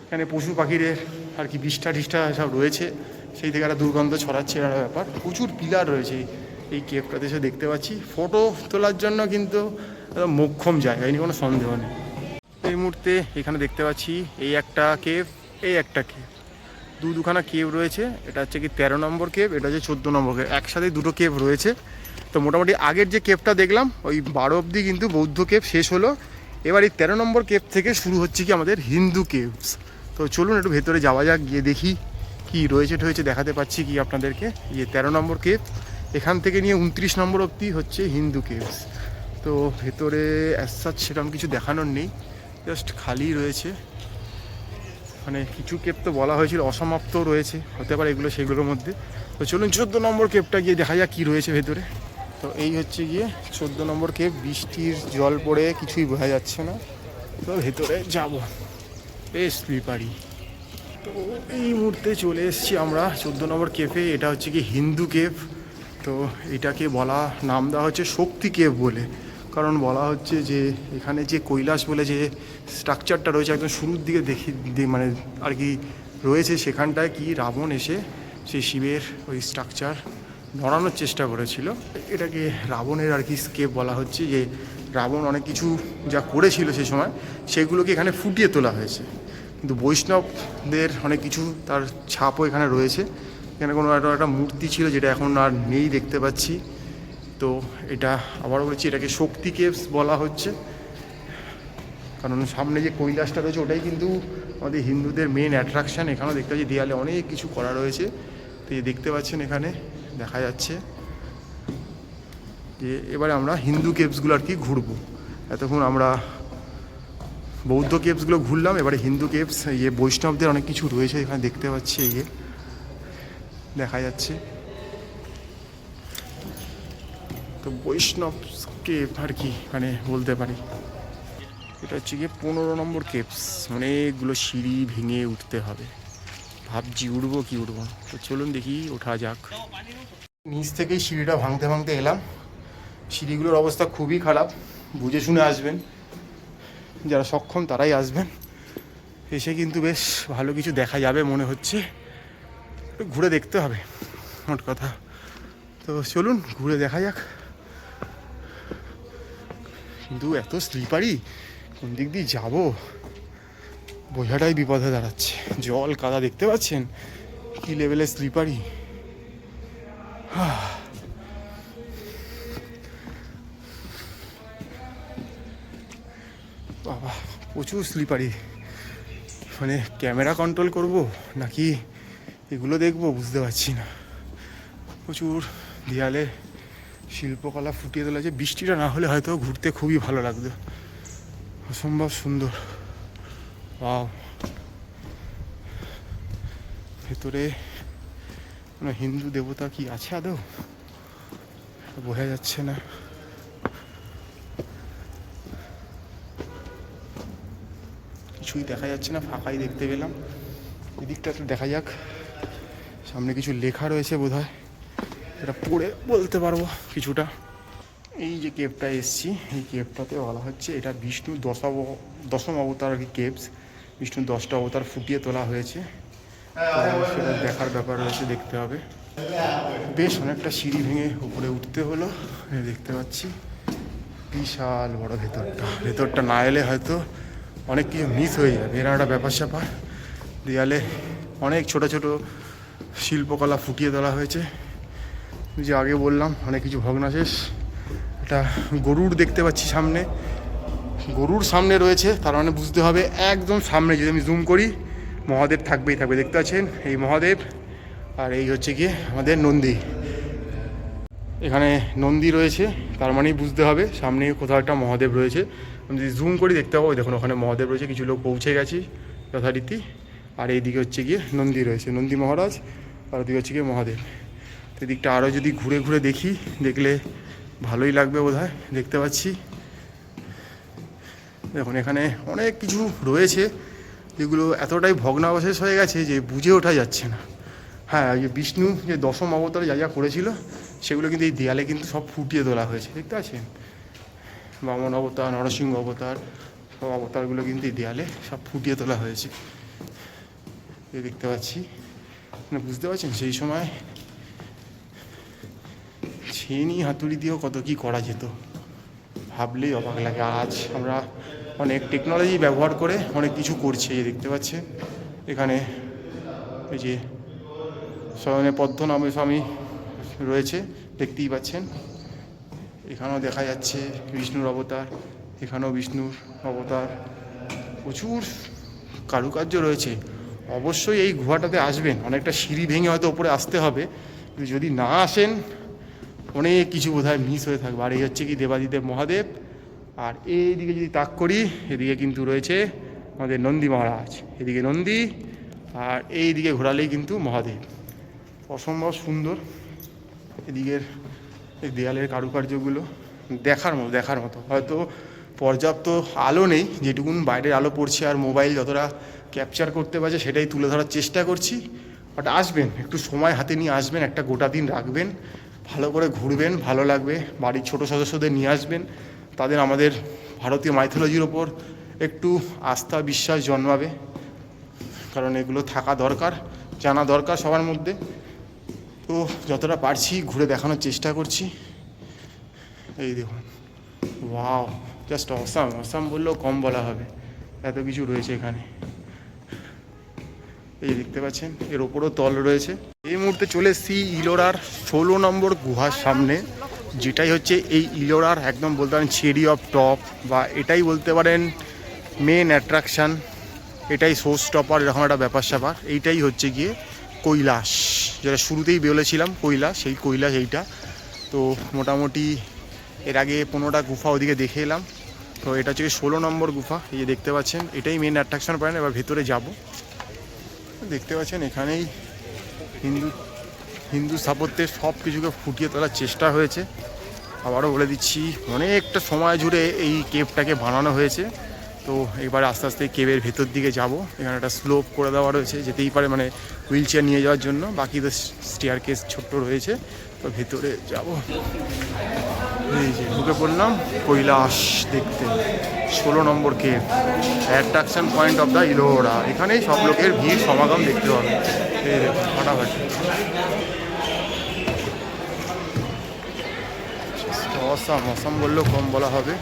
এখানে পশু পাখিদের আর কি বিষ্ঠা টিষ্ঠা সব রয়েছে, সেই থেকে একটা দুর্গন্ধ ছড়াচ্ছে একটা ব্যাপার। প্রচুর পিলার রয়েছে এই কেভটাতে, এসে দেখতে পাচ্ছি। ফটো তোলার জন্য কিন্তু মোক্ষম জায়গা, এই নিয়ে কোনো সন্দেহ নেই। এই মুহূর্তে এখানে দেখতে পাচ্ছি এই একটা কেভ, এই একটা কেভ, দুখানা কেভ রয়েছে। এটা হচ্ছে কি 13 নম্বর কেভ, এটা হচ্ছে 14 নম্বর কেভ, একসাথে দুটো কেভ রয়েছে। তো মোটামুটি আগের যে কেভটা দেখলাম ওই 12 অবধি কিন্তু বৌদ্ধ কেভ শেষ হলো। এবার এই 13 নম্বর কেভ থেকে শুরু হচ্ছে কি আমাদের হিন্দু কেভস। তো চলুন একটু ভেতরে যাওয়া যাক, গিয়ে দেখি কি রয়েছে টয়েছে, দেখাতে পাচ্ছি কি আপনাদেরকে। এই 13 নম্বর কেভ, এখান থেকে নিয়ে 29 নম্বর অবধি হচ্ছে হিন্দু কেভস। তো ভেতরে অ্যাজ সাচ সেরকম কিছু দেখানোর নেই, জাস্ট খালি রয়েছে। মানে কিছু কেভ তো বলা হয়েছিল অসমাপ্ত রয়েছে, হতে পারে এগুলো সেগুলোর মধ্যে। তো চলুন 14 নম্বর কেভটা গিয়ে দেখা যাক কী রয়েছে ভেতরে। তো এই হচ্ছে গিয়ে 14 নম্বর কেভ, বৃষ্টির জল পড়ে কিছুই বোঝা যাচ্ছে না। তো ভেতরে যাব, বেশ স্লিপারি। তো এই মুহূর্তে চলে এসেছি আমরা 14 নম্বর কেভে। এটা হচ্ছে কি হিন্দু কেভ। তো এটাকে বলা নাম দেওয়া হচ্ছে শক্তি কেভ বলে, কারণ বলা হচ্ছে যে এখানে যে কৈলাস বলে যে স্ট্রাকচারটা রয়েছে একদম শুরুর দিকে মানে আর কি রয়েছে, সেখানটায় কি রাবণ এসে সেই শিবের ওই স্ট্রাকচার নড়ানোর চেষ্টা করেছিল। এটাকে রাবণের আর কি কেভ বলা হচ্ছে, যে রাবণ অনেক কিছু যা করেছিল সে সময় সেগুলোকে এখানে ফুটিয়ে তোলা হয়েছে। কিন্তু বৈষ্ণবদের অনেক কিছু তার ছাপও এখানে রয়েছে। এখানে কোনো একটা মূর্তি ছিল যেটা এখন আর নেই দেখতে পাচ্ছি। তো এটা আবারও বলছি, এটাকে শক্তি কেভস বলা হচ্ছে, কারণ সামনে যে কৈলাসটা রয়েছে ওটাই কিন্তু আমাদের হিন্দুদের মেন অ্যাট্রাকশান। এখানেও দেখতে পাচ্ছি দেয়ালে অনেক কিছু করা রয়েছে। তো এই দেখতে পাচ্ছেন এখানে দেখা যাচ্ছে যে এবারে আমরা হিন্দু কেভসগুলো আর কি ঘুরবো। এতক্ষণ আমরা বৌদ্ধ কেভসগুলো ঘুরলাম, এবারে হিন্দু কেভস, ইয়ে বৈষ্ণবদের অনেক কিছু রয়েছে এখানে দেখতে পাচ্ছি, ইয়ে দেখা যাচ্ছে। তো বৈষ্ণব কেভ আর কি মানে বলতে পারি। এটা হচ্ছে গিয়ে 15 নম্বর কেভস, অনেকগুলো সিঁড়ি ভেঙে উঠতে হবে, ভাবছি উঠবো কি উঠবো। তো চলুন দেখি ওঠা যাক। নিচ থেকেই সিঁড়িটা ভাঙতে ভাঙতে এলাম। সিঁড়িগুলোর অবস্থা খুবই খারাপ, বুঝে শুনে আসবেন, যারা সক্ষম তারাই আসবেন। এসে কিন্তু বেশ ভালো কিছু দেখা যাবে মনে হচ্ছে, একটু ঘুরে দেখতে হবে মোট কথা। তো চলুন ঘুরে দেখা যাক। কিন্তু এত স্লিপারি, কোন দিক দিয়ে যাবো বোঝাটাই বিপদ হয়ে দাঁড়াচ্ছে। জল কাদা দেখতে পাচ্ছেন কি লেভেলের স্লিপারি। বাবা প্রচুর স্লিপারি, মানে ক্যামেরা কন্ট্রোল করব নাকি এগুলো দেখবো বুঝতে পারছি না। প্রচুর দেয়ালে শিল্পকলা ফুটিয়ে তোলা আছে। বৃষ্টিটা না হলে হয়তো ঘুরতে খুবই ভালো লাগতো, অসম্ভব সুন্দর। বাহ, ভেতরে কোনো হিন্দু দেবতা কি আছে আদৌ বোঝা যাচ্ছে না। কিছুই দেখা যাচ্ছে না, ফাঁকাই দেখতে পেলাম। এদিকটা একটু দেখা যাক, সামনে কিছু লেখা রয়েছে বোধহয়, এটা পড়ে বলতে পারবো কিছুটা। এই যে কেভটা এসছি, এই কেভটাতে বলা হচ্ছে এটা বিষ্ণুর দশম অবতার আর কি কেভস। বিষ্ণুর 10টা অবতার ফুটিয়ে তোলা হয়েছে, সেটা দেখার ব্যাপার রয়েছে, দেখতে হবে। বেশ অনেকটা সিঁড়ি ভেঙে উপরে উঠতে হলো, দেখতে পাচ্ছি বিশাল বড় ভেতরটা না এলে হয়তো অনেক কিছু মিস হয়ে যাবে, এরা একটা ব্যাপার স্যাপার। দেয়ালে অনেক ছোট ছোট শিল্পকলা ফুটিয়ে তোলা হয়েছে, যে আগে বললাম অনেক কিছু ভগ্নাশেষ। একটা গরুর দেখতে পাচ্ছি সামনে, গরুর সামনে রয়েছে, তার মানে বুঝতে হবে একদম সামনে যদি আমি জুম করি মহাদেব থাকবেই থাকবে। দেখতে পাচ্ছেন এই মহাদেব, আর এই হচ্ছে গিয়ে আমাদের নন্দী। এখানে নন্দী রয়েছে, তার মানেই বুঝতে হবে সামনে কোথাও একটা মহাদেব রয়েছে। আমি যদি জুম করি দেখতে পাবো, দেখুন ওখানে মহাদেব রয়েছে, কিছু লোক পৌঁছে গেছি যথারীতি। আর এইদিকে হচ্ছে গিয়ে নন্দী রয়েছে, নন্দী মহারাজ, আর ওদিকে হচ্ছে গিয়ে মহাদেব। তো এদিকটা আরও যদি ঘুরে ঘুরে দেখি, দেখলে ভালোই লাগবে বোধহয়। দেখতে পাচ্ছি দেখুন এখানে অনেক কিছু রয়েছে যেগুলো এতটাই ভগ্নাবশেষ হয়ে গেছে যে বুঝে ওঠা যাচ্ছে না। হ্যাঁ, এই বিষ্ণু যে দশম অবতারে যা যা করেছিল সেগুলো কিন্তু এই দেয়ালে কিন্তু সব ফুটিয়ে তোলা হয়েছে, দেখতে পাচ্ছেন? বামন অবতার, নরসিংহ অবতার, সব অবতারগুলো কিন্তু এই দেয়ালে সব ফুটিয়ে তোলা হয়েছে, এই দেখতে পাচ্ছি। মানে বুঝতে পারছেন সেই সময় ছেনি হাতুড়ি দিয়েও কত কী করা যেত, ভাবলেই অবাক লাগে। আজ আমরা অনেক টেকনোলজি ব্যবহার করে অনেক কিছু করছি, এই দেখতে পাচ্ছেন এখানে এই যে শয়নে পদ্মনাভ স্বামী রয়েছে, দেখতেই পাচ্ছেন। এখানেও দেখা যাচ্ছে বিষ্ণুর অবতার, এখানেও বিষ্ণুর অবতার, প্রচুর কারুকার্য রয়েছে। অবশ্যই এই গুহাটাতে আসবেন, অনেকটা সিঁড়ি ভেঙে হয়তো ওপরে আসতে হবে, যদি না আসেন অনেক কিছু বোধহয় মিস হয়ে থাকবে। আর এই হচ্ছে কি দেবাদিদেব মহাদেব। আর এইদিকে যদি তাক করি, এদিকে কিন্তু রয়েছে আমাদের নন্দী মহারাজ, এদিকে নন্দী, আর এই দিকে ঘোরালেই কিন্তু মহাদেব। অসম্ভব সুন্দর এদিকের এই দেয়ালের কারুকার্যগুলো, দেখার মতো। হয়তো পর্যাপ্ত আলো নেই, যেটুকুন বাইরের আলো পড়ছে আর মোবাইল যতটা ক্যাপচার করতে পারছে সেটাই তুলে ধরার চেষ্টা করছি। বাট আসবেন, একটু সময় হাতে নিয়ে আসবেন, একটা গোটা দিন রাখবেন, ভালো করে ঘুরবেন, ভালো লাগবে। বাড়ির ছোট সদস্যদের নিয়ে আসবেন, তাদের আমাদের ভারতীয় মাইথোলজির ওপর একটু আস্থা বিশ্বাস জন্মাবে, কারণ এগুলো থাকা দরকার, জানা দরকার সবার মধ্যে। তো যতটা পারছি ঘুরে দেখানোর চেষ্টা করছি। এই দেখুন, ওয়াও, জাস্ট অসাম বললেও কম বলা হবে, এত কিছু রয়েছে এখানে। এই দেখতে পাচ্ছেন এর ওপরও তল রয়েছে। এই মুহূর্তে চলে এসেছি ইলোরার 16 নম্বর গুহার সামনে, যেটাই হচ্ছে এই ইলোরার একদম বলতে পারেন চেরি অফ টপ, বা এটাই বলতে পারেন মেন অ্যাট্রাকশান, এটাই শো স্টপার, এরকম একটা ব্যাপার স্যাপার। এইটাই হচ্ছে গিয়ে কৈলাস, যেটা শুরুতেই বলেছিলাম কৈলাস, সেই কৈলাস এইটা। তো মোটামুটি এর আগে 15টা গুফা ওদিকে দেখে এলাম, তো এটা হচ্ছে 16 নম্বর গুফা। এই যে দেখতে পাচ্ছেন এটাই মেন অ্যাট্রাকশন পয়েন্ট। এবার ভেতরে যাব, দেখতে পাচ্ছেন এখানেই হিন্দু স্থাপত্যের সব কিছুকে ফুটিয়ে তোলার চেষ্টা হয়েছে। আবারও বলে দিচ্ছি, অনেকটা সময় জুড়ে এই কেভটাকে বানানো হয়েছে। তো এবারে আস্তে আস্তে কেভের ভেতর দিকে যাব। এখানে একটা স্লোপ করে দেওয়া রয়েছে, যেতেই পারে, মানে হুইল চেয়ার নিয়ে যাওয়ার জন্য। বাকি তো স্টেয়ার কেস ছোট্ট রয়েছে, তো ভেতরে যাব। এই যে ঢুকে পড়লাম কৈলাস দেখতে, 16 number cave, attraction point of the Ellora. এখানেই সব লোকের ভিড় সমাগম দেখতে পাবে। এই দেখুন ফাটাফাটি, অসাম বললেও কম বলা হবে।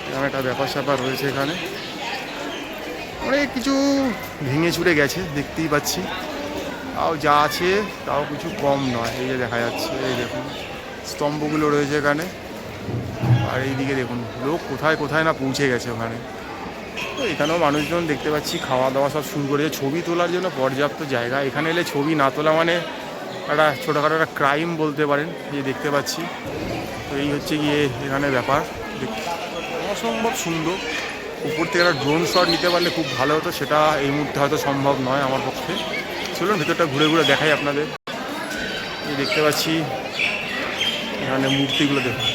এখানে একটা ব্যাপার স্যাপার রয়েছে, এখানে অনেক কিছু ভেঙে চুরে গেছে, দেখতেই পাচ্ছি। তাও যা আছে তাও কিছু কম নয়। এই যে দেখা যাচ্ছে, এই দেখুন স্তম্ভগুলো রয়েছে এখানে। আর এইদিকে দেখুন লোক কোথায় কোথায় না পৌঁছে গেছে ওখানে। তো এখানেও মানুষজন দেখতে পাচ্ছি খাওয়া দাওয়া সব শুরু করেছে। ছবি তোলার জন্য পর্যাপ্ত জায়গা। এখানে এলে ছবি না তোলা মানে একটা ছোটোখাটো একটা ক্রাইম বলতে পারেন, এই দেখতে পাচ্ছি। তো এই হচ্ছে গিয়ে এখানে ব্যাপার, অসম্ভব সুন্দর। উপর থেকে একটা ড্রোন শট নিতে পারলে খুব ভালো হতো, সেটা এই মুহূর্তে হয়তো সম্ভব নয় আমার পক্ষে। চলুন ভেতরটা ঘুরে ঘুরে দেখাই আপনাদের। এই দেখতে পাচ্ছি এখানে মূর্তিগুলো দেখুন,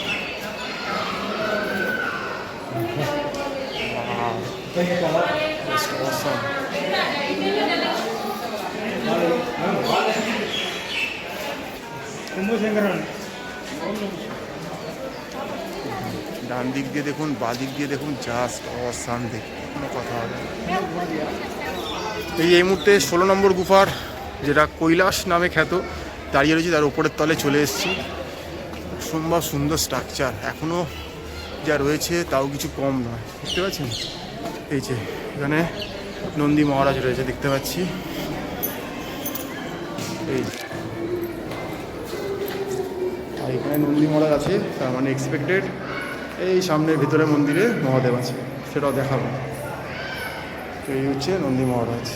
ডান দিক দিয়ে দেখুন, বাঁ দিক দিয়ে দেখুন, জাস্ট অসাম দেখতে, কোনো কথা হবে। এই মুহূর্তে 16 নম্বর গুফার, যেটা কৈলাস নামে খ্যাত, দাঁড়িয়ে রয়েছি, তার উপরের তলে চলে এসেছি। অসম্ভব সুন্দর স্ট্রাকচার, এখনও যা রয়েছে তাও কিছু কম নয়, দেখতে পাচ্ছেন। এই যে এখানে নন্দী মহারাজ রয়েছে, দেখতে পাচ্ছি। এই আর এখানে নন্দী মহারাজ আছে, তার মানে এক্সপেক্টেড এই সামনের ভিতরে মন্দিরে মহাদেব আছে, সেটাও দেখাবো। তো এই হচ্ছে নন্দী মহারাজ।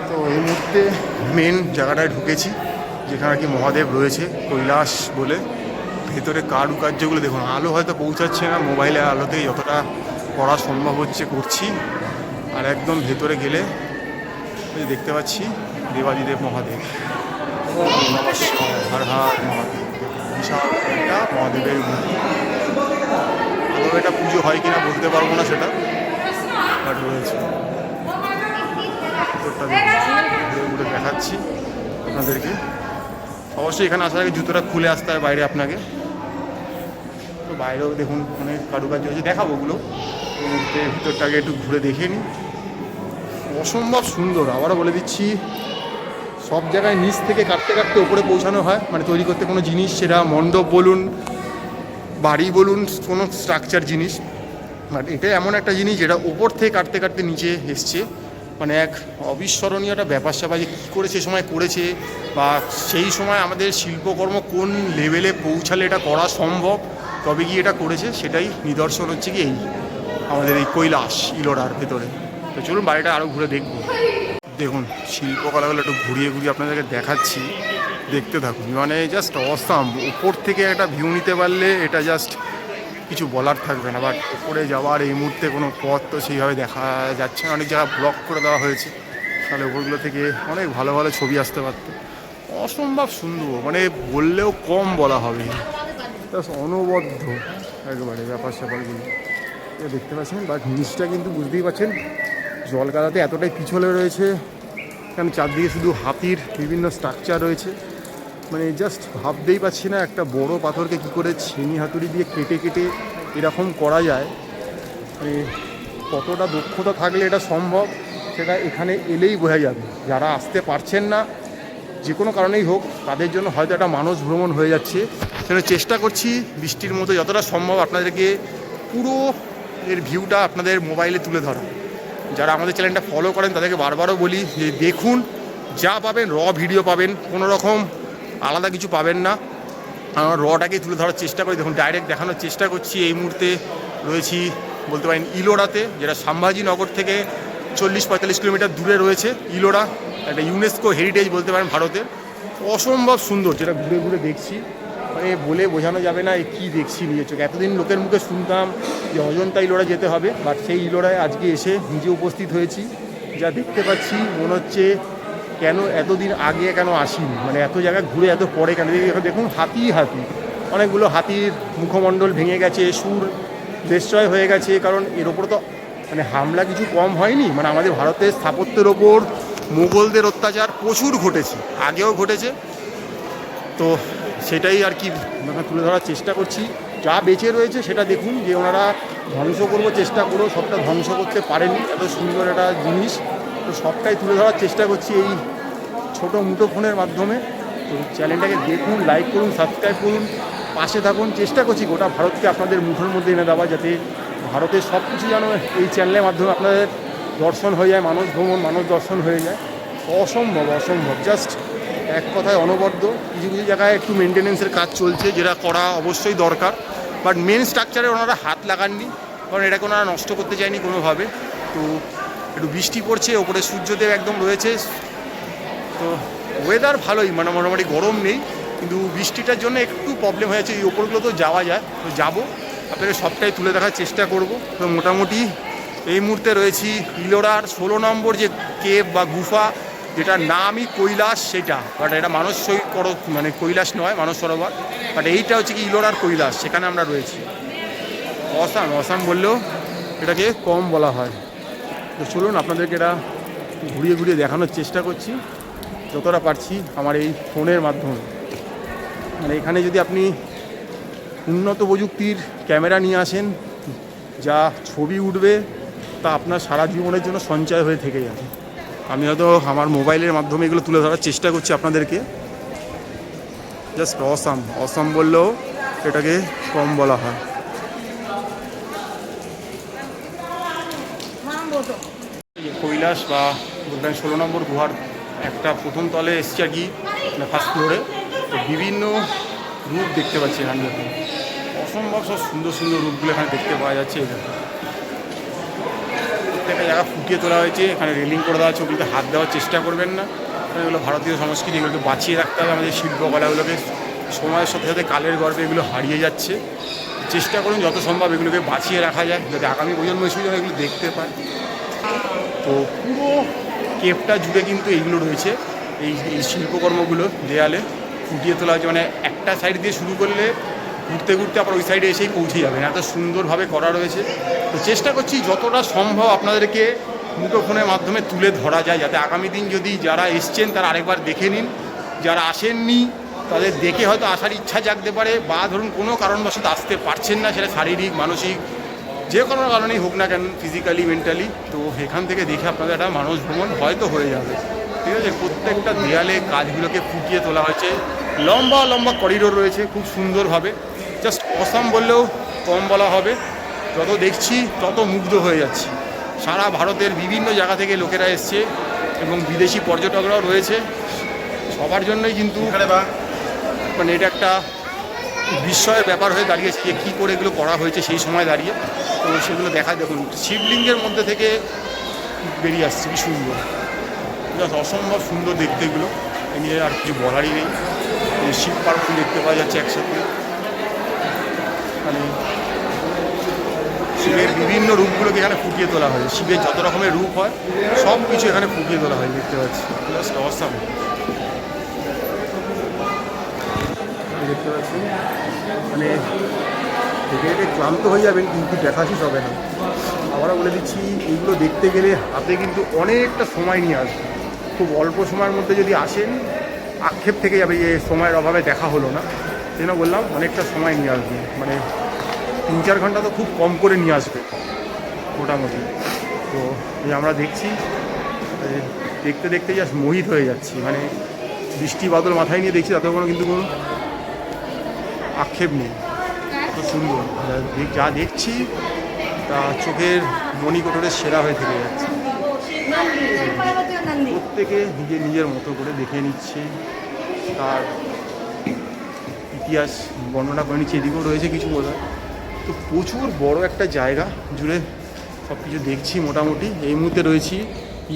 তো এই মুহূর্তে মেন জায়গাটায় ঢুকেছি, যেখানে আর কি মহাদেব রয়েছে, কৈলাস বলে। ভেতরে কারুকার্যগুলো দেখুন, আলো হয়তো পৌঁছাচ্ছে না, মোবাইলের আলোতেই যতটা করা সম্ভব হচ্ছে করছি। আর একদম ভেতরে গেলে দেখতে পাচ্ছি দেবাদিদেব মহাদেব, নমস্কার, হর হর মহাদেব। বিশাল একটা মহাদেবের মূর্তি, বড় একটা পুজো হয় কিনা বলতে পারবো না সেটা, বাট রয়েছে। ভিতরটা ঘুরে ঘুরে দেখাচ্ছি আপনাদেরকে। অবশ্যই এখানে আসার আগে জুতোটা খুলে আসতে হয় বাইরে আপনাকে। তো বাইরেও দেখুন অনেক কারুকার্য হয়েছে, দেখাবো ওগুলো। ভিতরটাকে একটু ঘুরে দেখে নিই। অসম্ভব সুন্দর, আবারও বলে দিচ্ছি, সব জায়গায় নিচ থেকে কাটতে কাটতে ওপরে পৌঁছানো হয়, মানে তৈরি করতে কোনো জিনিস, সেটা মণ্ডপ বলুন, বাড়ি বলুন, কোনো স্ট্রাকচার জিনিস। বাট এটা এমন একটা জিনিস যেটা ওপর থেকে কাটতে কাটতে নিচে এসছে, মানে এক অবিস্মরণীয় একটা ব্যাপার স্যাপার, যে কী করে সে সময় করেছে বা সেই সময় আমাদের শিল্পকর্ম কোন লেভেলে পৌঁছালে এটা করা সম্ভব, তবে গিয়ে এটা করেছে, সেটাই নিদর্শন হচ্ছে কি এই আমাদের এই কৈলাস ইলোরার ভেতরে। তো চলুন বাড়িটা আরও ঘুরে দেখব। দেখুন শিল্পকলাগুলো একটু ঘুরিয়ে ঘুরিয়ে আপনাদেরকে দেখাচ্ছি, দেখতে থাকুন। মানে জাস্ট অসাম, উপর থেকে একটা ভিউ নিতে পারলে এটা জাস্ট কিছু বলার থাকবে না। বাট উপরে যাওয়ার এই মুহূর্তে কোনো পথ তো সেইভাবে দেখা যাচ্ছে না, অনেক জায়গা ব্লক করে দেওয়া হয়েছে, তাহলে উপরগুলো থেকে অনেক ভালো ভালো ছবি আসতে পারত। অসম্ভব সুন্দর, মানে বললেও কম বলা হবে, জাস্ট অনবদ্য একেবারে ব্যাপার স্যাপারগুলো দেখতে পাচ্ছেন। বাট নিচটা কিন্তু বুঝতেই পারছেন জলকাদাতে এতটাই পিছলে রয়েছে, কারণ চারদিকে শুধু হাতির বিভিন্ন স্ট্রাকচার রয়েছে। মানে জাস্ট ভাবতেই পারছি না একটা বড় পাথরকে কী করে ছিনি হাতুড়ি দিয়ে কেটে কেটে এরকম করা যায়। মানে কতটা দক্ষতা থাকলে এটা সম্ভব সেটা এখানে এলেই বোঝা যাবে। যারা আসতে পারছেন না যে কোনো কারণেই হোক, তাদের জন্য হয়তো একটা মানস ভ্রমণ হয়ে যাচ্ছে। সেজন্য চেষ্টা করছি বৃষ্টির মতো যতটা সম্ভব আপনাদেরকে পুরো এর ভিউটা আপনাদের মোবাইলে তুলে ধরা। যারা আমাদের চ্যানেলটা ফলো করেন তাদেরকে বারবারও বলি যে দেখুন, যা পাবেন র ভিডিও পাবেন, কোনো রকম আলাদা কিছু পাবেন না। আমরা রটাকেই তুলে ধরার চেষ্টা করি। দেখুন ডাইরেক্ট দেখানোর চেষ্টা করছি। এই মুহূর্তে রয়েছি বলতে পারেন ইলোরাতে, যেটা সম্ভাজিনগর থেকে 40-45 কিলোমিটার দূরে রয়েছে। ইলোরা একটা ইউনেস্কো হেরিটেজ বলতে পারেন ভারতের। অসম্ভব সুন্দর, যেটা ঘুরে ঘুরে দেখছি, মানে বলে বোঝানো যাবে না কী দেখছি নিজের চোখে। এতদিন লোকের মুখে শুনতাম যে অজন্তা ইলোরা যেতে হবে, বাট সেই ইলোরায় আজকে এসে নিজে উপস্থিত হয়েছি। যা দেখতে পাচ্ছি মনে হচ্ছে কেন এতদিন আগে কেন আসিনি, মানে এত জায়গায় ঘুরে এত পরে কেন। দেখুন হাতি হাতি, অনেকগুলো হাতির মুখমণ্ডল ভেঙে গেছে, সুর দেশয় হয়ে গেছে, কারণ এর ওপর তো মানে হামলা কিছু কম হয়নি। মানে আমাদের ভারতের স্থাপত্যের ওপর মোগলদের অত্যাচার প্রচুর ঘটেছে, আগেও ঘটেছে। তো সেটাই আর কি তুলে ধরার চেষ্টা করছি। যা বেঁচে রয়েছে সেটা দেখুন, যে ওনারা ধ্বংস করবো চেষ্টা করেও সবটা ধ্বংস করতে পারেনি, এত সুন্দর একটা জিনিস। তো সবটাই তুলে ধরার চেষ্টা করছি এই ছোটো মুঠো ফোনের মাধ্যমে। তো চ্যানেলটাকে দেখুন, লাইক করুন, সাবস্ক্রাইব করুন, পাশে থাকুন। চেষ্টা করছি গোটা ভারতকে আপনাদের মুঠোর মধ্যে এনে দেওয়া, যাতে ভারতের সব কিছু যেন এই চ্যানেলের মাধ্যমে আপনাদের দর্শন হয়ে যায়, মানস ভ্রমণ, মানস দর্শন হয়ে যায়। অসম্ভব অসম্ভব, জাস্ট এক কথায় অনবদ্য। কিছু কিছু জায়গায় একটু মেনটেনেন্সের কাজ চলছে, যেটা করা অবশ্যই দরকার, বাট মেন স্ট্রাকচারে ওনারা হাত লাগাননি, কারণ এটাকে ওনারা নষ্ট করতে চায়নি কোনোভাবে। তো একটু বৃষ্টি পড়ছে, ওপরে সূর্যদেব একদম রয়েছে, তো ওয়েদার ভালোই, মানে মোটামুটি গরম নেই, কিন্তু বৃষ্টিটার জন্য একটু প্রবলেম হয়েছে। এই ওপরগুলো তো যাওয়া যায়, তো যাবো, আপনাদের সবটাই তুলে দেখার চেষ্টা করব। তো মোটামুটি এই মুহূর্তে রয়েছি ইলোরার 16 নম্বর যে কেভ বা গুফা, যেটার নামই কৈলাস, সেটা। বাট এটা মানস মানে কৈলাস নয়, মানস সরোবর, বাট এইটা হচ্ছে কি ইলোরার কৈলাস, সেখানে আমরা রয়েছি। অসাম অসাম বললেও এটাকে কম বলা হয়। তো চলুন আপনাদেরকে এটা ঘুরিয়ে ঘুরিয়ে দেখানোর চেষ্টা করছি যতটা পারছি আমার এই ফোনের মাধ্যমে। মানে এখানে যদি আপনি উন্নত প্রযুক্তির ক্যামেরা নিয়ে আসেন, যা ছবি উঠবে তা আপনার সারা জীবনের জন্য সঞ্চয় হয়ে থেকে যাবে। আমি হয়তো আমার মোবাইলের মাধ্যমে এগুলো তুলে ধরার চেষ্টা করছি আপনাদেরকে। জাস্ট অসাম অসাম বললেও এটাকে কম বলা হয়। কৈলাস বা বলবেন 16 নম্বর গুহার একটা প্রথম তলে এসছে আর কি, ফার্স্ট ফ্লোরে। তো বিভিন্ন রূপ দেখতে পাচ্ছি এখানে, দেখুন অসম্ভব সব সুন্দর সুন্দর রূপগুলো এখানে দেখতে পাওয়া যাচ্ছে। প্রত্যেকটা জায়গা ফুটিয়ে তোলা হয়েছে, এখানে রেলিং করে দেওয়া আছে, ওগুলোতে হাত দেওয়ার চেষ্টা করবেন না, এগুলো ভারতীয় সংস্কৃতি, এগুলোকে বাঁচিয়ে রাখতে হবে। আমাদের শিল্পকলাগুলোকে সময়ের সাথে সাথে কালের গর্ভে এগুলো হারিয়ে যাচ্ছে, চেষ্টা করুন যত সম্ভব এগুলোকে বাঁচিয়ে রাখা যায়, যাতে আগামী প্রজন্ম এসে যেন এগুলো দেখতে পায়। তো পুরো কেপটা জুড়ে কিন্তু এইগুলো রয়েছে, এই শিল্পকর্মগুলো দেয়ালে ফুটিয়ে তোলা হয়েছে। মানে একটা সাইড দিয়ে শুরু করলে ঘুরতে ঘুরতে আবার ওই সাইডে এসেই পৌঁছে যাবেন, এত সুন্দরভাবে করা রয়েছে। তো চেষ্টা করছি যতটা সম্ভব আপনাদেরকে মুঠোফোনের মাধ্যমে তুলে ধরা যায়, যাতে আগামী দিন যদি যারা এসছেন তারা আরেকবার দেখে নিন, যারা আসেননি তাদের দেখে হয়তো আসার ইচ্ছা জাগতে পারে, বা ধরুন কোনো কারণবশত আসতে পারছেন না, সেটা শারীরিক মানসিক যে কোনো কারণেই হোক না কেন, ফিজিক্যালি মেন্টালি, তো এখান থেকে দেখে আপনাদের একটা মানস ভ্রমণ হয়তো হয়ে যাবে। ঠিক আছে, প্রত্যেকটা দেয়ালে কাজগুলোকে ফুটিয়ে তোলা হয়েছে, লম্বা লম্বা করিডোর রয়েছে খুব সুন্দরভাবে, জাস্ট অসাম বললেও কম বলা হবে। যত দেখছি তত মুগ্ধ হয়ে যাচ্ছি। সারা ভারতের বিভিন্ন জায়গা থেকে লোকেরা এসছে এবং বিদেশি পর্যটকরাও রয়েছে, সবার জন্যই কিন্তু মানে এটা একটা বিস্ময়ের ব্যাপার হয়ে দাঁড়িয়েছে যে কী করে এগুলো করা হয়েছে সেই সময় দাঁড়িয়ে। তো সেগুলো দেখা, দেখুন শিবলিঙ্গের মধ্যে থেকে বেরিয়ে আসছে, কি সুন্দর, জাস্ট অসম্ভব সুন্দর দেখতে এগুলো, এ নিয়ে আর কিছু বলারই নেই। শিব পার্বতী দেখতে পাওয়া যাচ্ছে একসাথে, মানে শিবের বিভিন্ন রূপগুলোকে এখানে ফুটিয়ে তোলা হয়, শিবের যত রকমের রূপ হয় সব কিছু এখানে ফুটিয়ে তোলা হয়, দেখতে পাচ্ছি, জাস্ট অসাম। দেখতে পাচ্ছি মানে দেখে দেখে ক্লান্ত হয়ে যাবেন, কিন্তু দেখা শেষ হবে না। আবারও বলে দিচ্ছি, এইগুলো দেখতে গেলে হাতে কিন্তু অনেকটা সময় নিয়ে আসবে। খুব অল্প সময়ের মধ্যে যদি আসেন আক্ষেপ থেকে যাবে যে সময়ের অভাবে দেখা হলো না, যেন বললাম অনেকটা সময় নিয়ে আসবে, মানে 3-4 ঘন্টা তো খুব কম করে নিয়ে আসবে মোটামুটি। তো এই আমরা দেখছি, দেখতে দেখতে জাস্ট মোহিত হয়ে যাচ্ছি, মানে বৃষ্টি বাদল মাথায় নিয়ে দেখছি, তাতে কোনো কিন্তু কোনো আক্ষেপ নেই, এত সুন্দর যা দেখছি তা চোখের মণিকোটরের সেরা হয়ে থেকে যাচ্ছে। প্রত্যেকে নিজের নিজের মতো করে দেখে নিচ্ছে, তার ইতিহাস বর্ণনা করে নিচ্ছে, এদিকেও রয়েছে কিছু বোঝায়। তো প্রচুর বড় একটা জায়গা জুড়ে সব কিছু দেখছি মোটামুটি। এই মুহূর্তে রয়েছি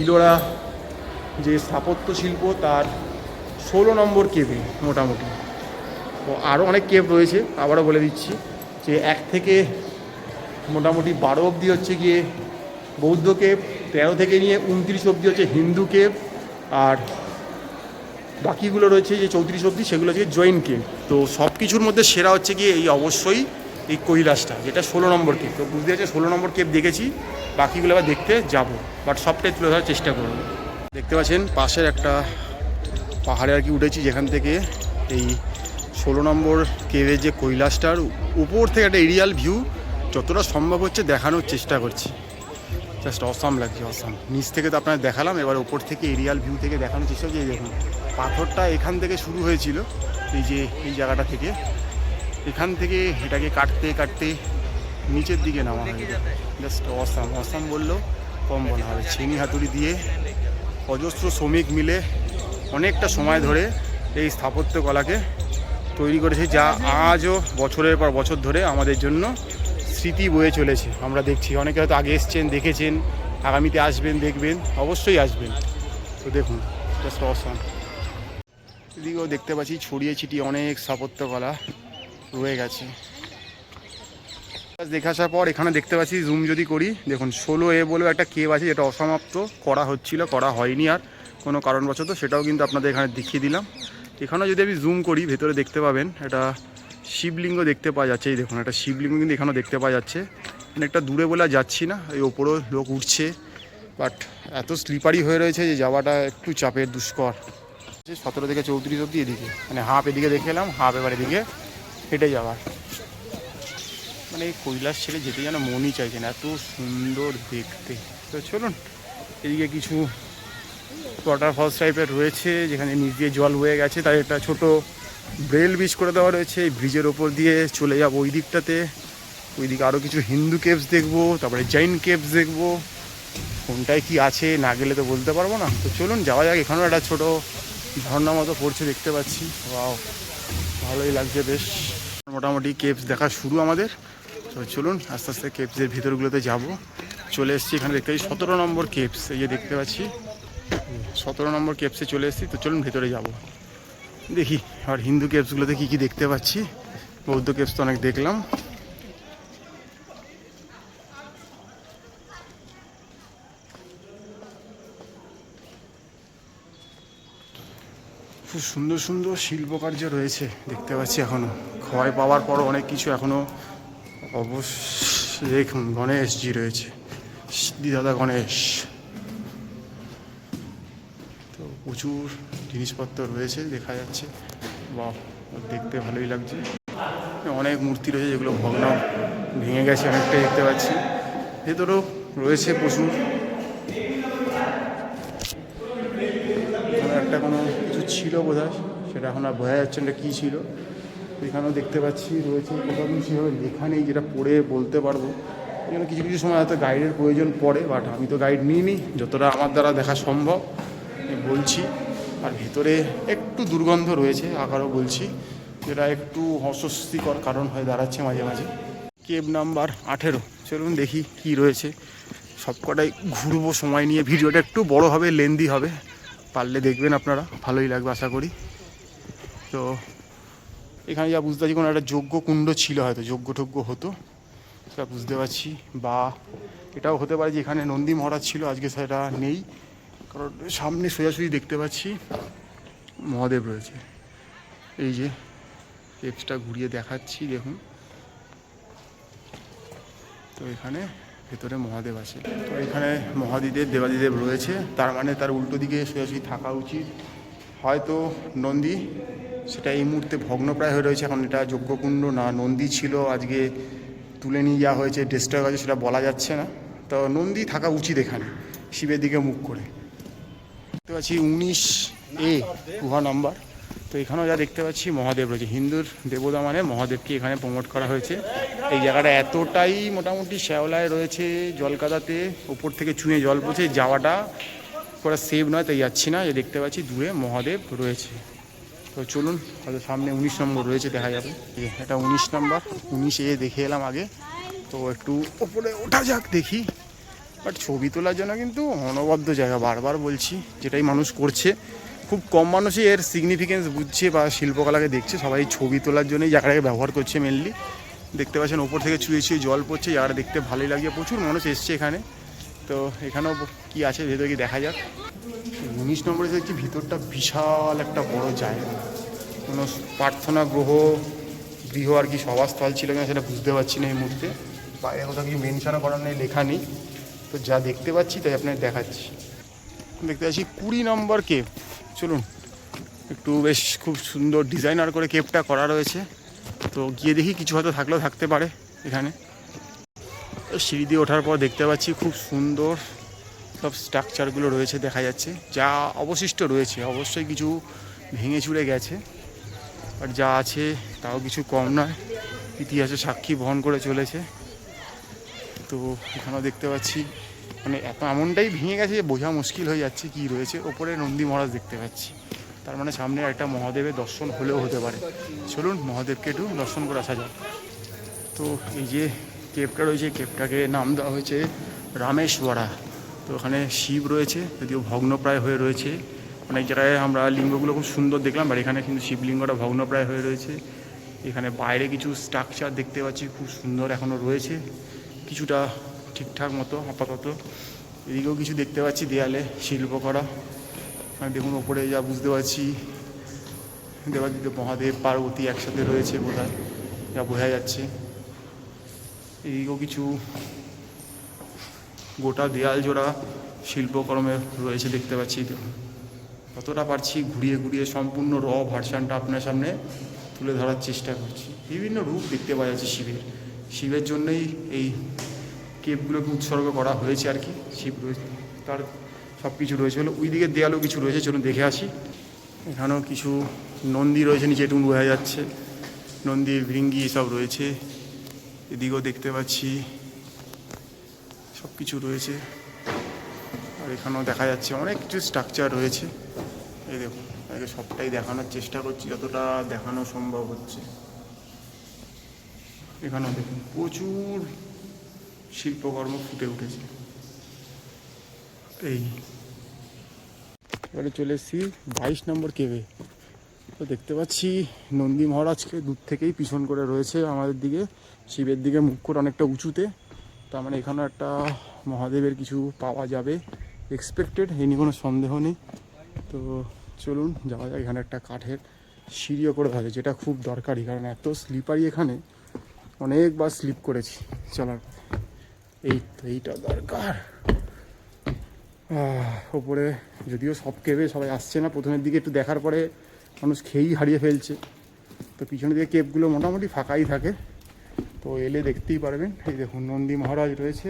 ইলোরা যে স্থাপত্য শিল্প তার 16 নম্বর কেভে মোটামুটি। তো আরও অনেক কেভ রয়েছে, আবারও বলে দিচ্ছি যে 1 থেকে মোটামুটি 12 অবধি হচ্ছে গিয়ে বৌদ্ধ কেভ, 13 থেকে নিয়ে 29 অবধি হচ্ছে হিন্দু কেভ, আর বাকিগুলো রয়েছে যে 34 অবধি সেগুলো হচ্ছে জৈন কেভ। তো সব কিছুর মধ্যে সেরা হচ্ছে গিয়ে এই অবশ্যই এই কৈলাসটা, যেটা 16 নম্বর কেভ। তো বুঝতে পারছি 16 নম্বর কেভ দেখেছি, বাকিগুলো আবার দেখতে যাব, বাট সবটাই তুলে ধরার চেষ্টা করব। দেখতে পাচ্ছেন পাশের একটা পাহাড়ে আর কি উঠেছি, যেখান থেকে এই 16 নম্বর কেভের যে কৈলাসটার উপর থেকে একটা এরিয়াল ভিউ যতটা সম্ভব হচ্ছে দেখানোর চেষ্টা করছি। জাস্ট অসাম লাগছে, অসাম। নিচ থেকে তো আপনার দেখালাম, এবার ওপর থেকে এরিয়াল ভিউ থেকে দেখানোর চেষ্টা করছি। দেখুন পাথরটা এখান থেকে শুরু হয়েছিল, এই যে এই জায়গাটা থেকে, এখান থেকে এটাকে কাটতে কাটতে নিচের দিকে নামা হয়। জাস্ট অসাম, অসাম বললেও কম বলা হবে। ছেনি হাতুড়ি দিয়ে অজস্র শ্রমিক মিলে অনেকটা সময় ধরে এই স্থাপত্যকলাকে তৈরি করেছে, যা আজও বছরের পর বছর ধরে আমাদের জন্য স্মৃতি বয়ে চলেছে। আমরা দেখছি, অনেকে হয়তো আগে এসছেন, দেখেছেন, আগামীতে আসবেন, দেখবেন, অবশ্যই আসবেন। তো দেখুন জাস্ট অসাম। এদিকেও দেখতে পাচ্ছি ছড়িয়ে ছিটিয়ে অনেক স্থাপত্যকলা রয়ে গেছে। দেখে আসার পর এখানে দেখতে পাচ্ছি, জুম যদি করি দেখুন 16A বলেও একটা কেভ আছে, যেটা অসমাপ্ত করা হচ্ছিল, করা হয়নি আর কোনো কারণবশত, সেটাও কিন্তু আপনাদের এখানে দেখিয়ে দিলাম। এখানেও যদি আমি জুম করি ভেতরে দেখতে পাবেন একটা শিবলিঙ্গ দেখতে পাওয়া যাচ্ছে। এই দেখুন একটা শিবলিঙ্গ কিন্তু এখানেও দেখতে পাওয়া যাচ্ছে। অনেকটা দূরে বলে যাচ্ছি না, এই ওপরেও লোক উঠছে, বাট এত স্লিপারি হয়ে রয়েছে যে যাওয়াটা একটু চাপের, দুষ্কর। 17 থেকে 34 অবধি এদিকে, মানে হাফ এদিকে দেখে এলাম, হাফ এবার এদিকে হেঁটে যাওয়ার। মানে এই কৈলাস ছেড়ে যেতে যেন মনই চাইছে না, এত সুন্দর দেখতে। তো চলুন, এদিকে কিছু ওয়াটারফলস টাইপের রয়েছে, যেখানে নিচ দিয়ে জল বয়ে গেছে, তাই একটা ছোটো ব্রেল ব্রিজ করে দেওয়া রয়েছে। এই ব্রিজের ওপর দিয়ে চলে যাবো ওই দিকটাতে, ওইদিকে আরও কিছু হিন্দু কেভস দেখবো, তারপরে জৈন কেভস দেখবো। কোনটায় কি আছে না গেলে তো বলতে পারবো না। তো চলুন যাওয়া যাক। এখানেও একটা ছোটো ঝর্ণা মতো পড়ছে দেখতে পাচ্ছি, ওয়াও ভালোই লাগছে বেশ। মোটামুটি কেভস দেখা শুরু আমাদের। তো চলুন আস্তে আস্তে কেভসের ভিতরগুলোতে যাব। চলে এসেছি এখানে, দেখতে পাচ্ছি 17 নম্বর কেভস, এই যে দেখতে পাচ্ছি 17 নম্বর কেভসে চলে এসেছি। তো চলুন ভেতরে যাব, দেখি আর হিন্দু কেভসগুলোতে কী কী দেখতে পাচ্ছি। বৌদ্ধ কেভস তো অনেক দেখলাম। খুব সুন্দর সুন্দর শিল্পকার্য রয়েছে দেখতে পাচ্ছি এখনো। ক্ষয় পাওয়ার পরও অনেক কিছু এখনো দেখুন গণেশজি রয়েছে, সিদ্ধিদাতা গণেশ। তো প্রচুর জিনিসপত্র রয়েছে দেখা যাচ্ছে, বা দেখতে ভালোই লাগছে। অনেক মূর্তি রয়েছে যেগুলো ভগ্ন ভেঙে গেছে অনেকটাই দেখতে পাচ্ছি। ভেতরেও রয়েছে প্রচুর, একটা কোনো কিছু ছিল বোধহয়, সেটা এখন আর বোঝা যাচ্ছে না কী ছিল। এখানেও দেখতে পাচ্ছি রয়েছে, কোথাও কিন্তু সেভাবে লেখা নেই যেটা পড়ে বলতে পারবো। এই জন্য কিছু কিছু সময় হয়তো গাইডের প্রয়োজন পড়ে, বাট আমি তো গাইড নিইনি, যতটা আমার দ্বারা দেখা সম্ভব আমি বলছি। আর ভেতরে একটু দুর্গন্ধ রয়েছে আবারও বলছি, যেটা একটু অস্বস্তিকর কারণ হয়ে দাঁড়াচ্ছে মাঝে মাঝে। কেভ নাম্বার 18, চলুন দেখি কি রয়েছে। সবকটাই ঘুরবো সময় নিয়ে, ভিডিওটা একটু বড় হবে, লেন্দি হবে, পারলে দেখবেন আপনারা, ভালোই লাগবে আশা করি। তো এখানে যা বুঝতে পারছি কোনো একটা যজ্ঞ কুণ্ড ছিল, হয়তো যজ্ঞ টজ্ঞ হতো সেটা বুঝতে পারছি। বা এটাও হতে পারে যে এখানে নন্দী মহারাজ ছিল, আজকে সেটা নেই, কারণ সামনে সোজাসুজি দেখতে পাচ্ছি মহাদেব রয়েছে। এই যে এক্সট্রা ঘুরিয়ে দেখাচ্ছি দেখুন, তো এখানে ভেতরে মহাদেব আছে। তো এখানে মহাদিদেব দেবাদিদেব রয়েছে, তার মানে তার উল্টো দিকে সোজাসুজি থাকা উচিত। হয়তো নন্দী, সেটা এই মুহূর্তে ভগ্নপ্রায় হয়ে রয়েছে। এখন এটা যজ্ঞকুণ্ড না নন্দী ছিল আজকে তুলে নিয়ে যাওয়া হয়েছে, ডিস্ট্রয় হয়েছে, সেটা বলা যাচ্ছে না। তো নন্দী থাকা উচিত এখানে শিবের দিকে মুখ করে। দেখতে পাচ্ছি 19A গুহা নাম্বার। তো এখানেও যা দেখতে পাচ্ছি মহাদেব রয়েছে, হিন্দুর দেবতা মানে মহাদেবকে এখানে প্রমোট করা হয়েছে। এই জায়গাটা এতটাই মোটামুটি শ্যাওলায় রয়েছে, জলকাদাতে ওপর থেকে চুঁয়ে জল পড়ছে, যাওয়াটা করা সেভ নয়, তাই যাচ্ছি না। যে দেখতে পাচ্ছি দূরে মহাদেব রয়েছে। তো চলুন, হয়তো সামনে 19 নম্বর রয়েছে, দেখা যাবে। এটা 19 নম্বর, 19A দেখে এলাম আগে। তো একটু ওপরে ওঠা যাক দেখি। বাট ছবি তোলার জন্য কিন্তু অনবদ্য জায়গা, বারবার বলছি, যেটাই মানুষ করছে। খুব কম মানুষই এর সিগনিফিকেন্স বুঝছে বা শিল্পকলাকে দেখছে, সবাই ছবি তোলার জন্যই জায়গাটাকে ব্যবহার করছে মেনলি। দেখতে পাচ্ছেন ওপর থেকে চুয়ে চুয়ে জল পড়ছে, জায়গাটা দেখতে ভালোই লাগছে, প্রচুর মানুষ এসছে এখানে। তো এখানেও কি আছে ভেতরে কি দেখা যাক। 19 নম্বরে দেখছি ভিতরটা বিশাল একটা বড় জায়গা, কোনো প্রার্থনা গৃহ আর কি সভাস্থল ছিল কিনা সেটা বুঝতে পারছি না এই মুহূর্তে। বাইরে কোথাও কিছু মেনশনও করার নেই, লেখা নেই। তো যা দেখতে পাচ্ছি তাই আপনাকে দেখাচ্ছি। দেখতে পাচ্ছি 20 নম্বর কেভ। চলুন একটু, বেশ খুব সুন্দর ডিজাইনার করে কেভটা করা রয়েছে। তো গিয়ে দেখি, কিছু হয়তো থাকলেও থাকতে পারে এখানে। সিঁড়ি দিয়ে ওঠার পর দেখতে পাচ্ছি খুব সুন্দর সব স্ট্রাকচারগুলো রয়েছে দেখা যাচ্ছে, যা অবশিষ্ট রয়েছে। অবশ্যই কিছু ভেঙে চুরে গেছে, বাট যা আছে তাও কিছু কম নয়, ইতিহাসে সাক্ষী বহন করে চলেছে। তো এখানেও দেখতে পাচ্ছি মানে এমনটাই ভেঙে গেছে যে বোঝা মুশকিল হয়ে যাচ্ছে কী রয়েছে। ওপরে নন্দী মহারাজ দেখতে পাচ্ছি, তার মানে সামনে একটা মহাদেবের দর্শন হলেও হতে পারে। চলুন মহাদেবকে একটু দর্শন করে আসা যাক। তো এই যে কেভটা রয়েছে, কেভটাকে নাম দেওয়া হয়েছে রামেশ্বরা। তো ওখানে শিব রয়েছে, যদিও ভগ্নপ্রায় হয়ে রয়েছে। অনেক জায়গায় আমরা লিঙ্গগুলো খুব সুন্দর দেখলাম, আর এখানে কিন্তু শিবলিঙ্গটা ভগ্নপ্রায় হয়ে রয়েছে। এখানে বাইরে কিছু স্ট্রাকচার দেখতে পাচ্ছি, খুব সুন্দর এখনও রয়েছে, কিছুটা ঠিকঠাক মতো আপাতত। এদিকেও কিছু দেখতে পাচ্ছি দেয়ালে শিল্প করা। দেখুন ওপরে যা বুঝতে পারছি দেবাদিদেব মহাদেব পার্বতী একসাথে রয়েছে বোধহয়, যা বোঝা যাচ্ছে। এদিকেও কিছু গোটা দেয়াল জোড়া শিল্পকর্মে রয়েছে দেখতে পাচ্ছি। যতটা পারছি ঘুরিয়ে ঘুরিয়ে সম্পূর্ণ ভার্সানটা আপনার সামনে তুলে ধরার চেষ্টা করছি। বিভিন্ন রূপ দেখতে পাওয়া যাচ্ছে শিবের জন্যই এই কেভগুলোকে উৎসর্গ করা হয়েছে আর কি। শিব রয়েছে, তার সব কিছু রয়েছে। হলো ওই দিকের দেয়ালও কিছু রয়েছে, চলুন দেখে আসি। এখানেও কিছু নন্দী রয়েছে, নিচে একটু বোঝা যাচ্ছে, নন্দী ভৃঙ্গি সব রয়েছে। এদিকেও দেখতে পাচ্ছি সব কিছু রয়েছে। আর এখানেও দেখা যাচ্ছে অনেক কিছু স্ট্রাকচার রয়েছে। এই দেখুন, আগে সবটাই দেখানোর চেষ্টা করছি যতটা দেখানো সম্ভব হচ্ছে। এখানেও দেখুন প্রচুর শিল্পকর্ম ফুটে উঠেছে। এই এবারে চলে এসেছি 22 নম্বর কেভে। তো দেখতে পাচ্ছি নন্দী মহারাজকে দূর থেকেই পিছন করে রয়েছে আমাদের দিকে, শিবের দিকে মুখ করে অনেকটা উঁচুতে। তার মানে এখানেও একটা মহাদেবের কিছু পাওয়া যাবে, এক্সপেক্টেড, এই নিয়ে কোনো সন্দেহ নেই। তো চলুন যাওয়া যায়। এখানে একটা কাঠের সিঁড়িও করে থাকে, যেটা খুব দরকারি, কারণ এত স্লিপারি এখানে, অনেকবার স্লিপ করেছি চলার পথে। এইটা দরকার। ওপরে যদিও সব কেবে সবাই আসছে না, প্রথমের দিকে একটু দেখার পরে মানুষ খেয়েই হারিয়ে ফেলছে, তো পিছনের দিকে কেপগুলো মোটামুটি ফাঁকাই থাকে, তো এলে দেখতেই পারবেন। এই দেখুন নন্দী মহারাজ রয়েছে,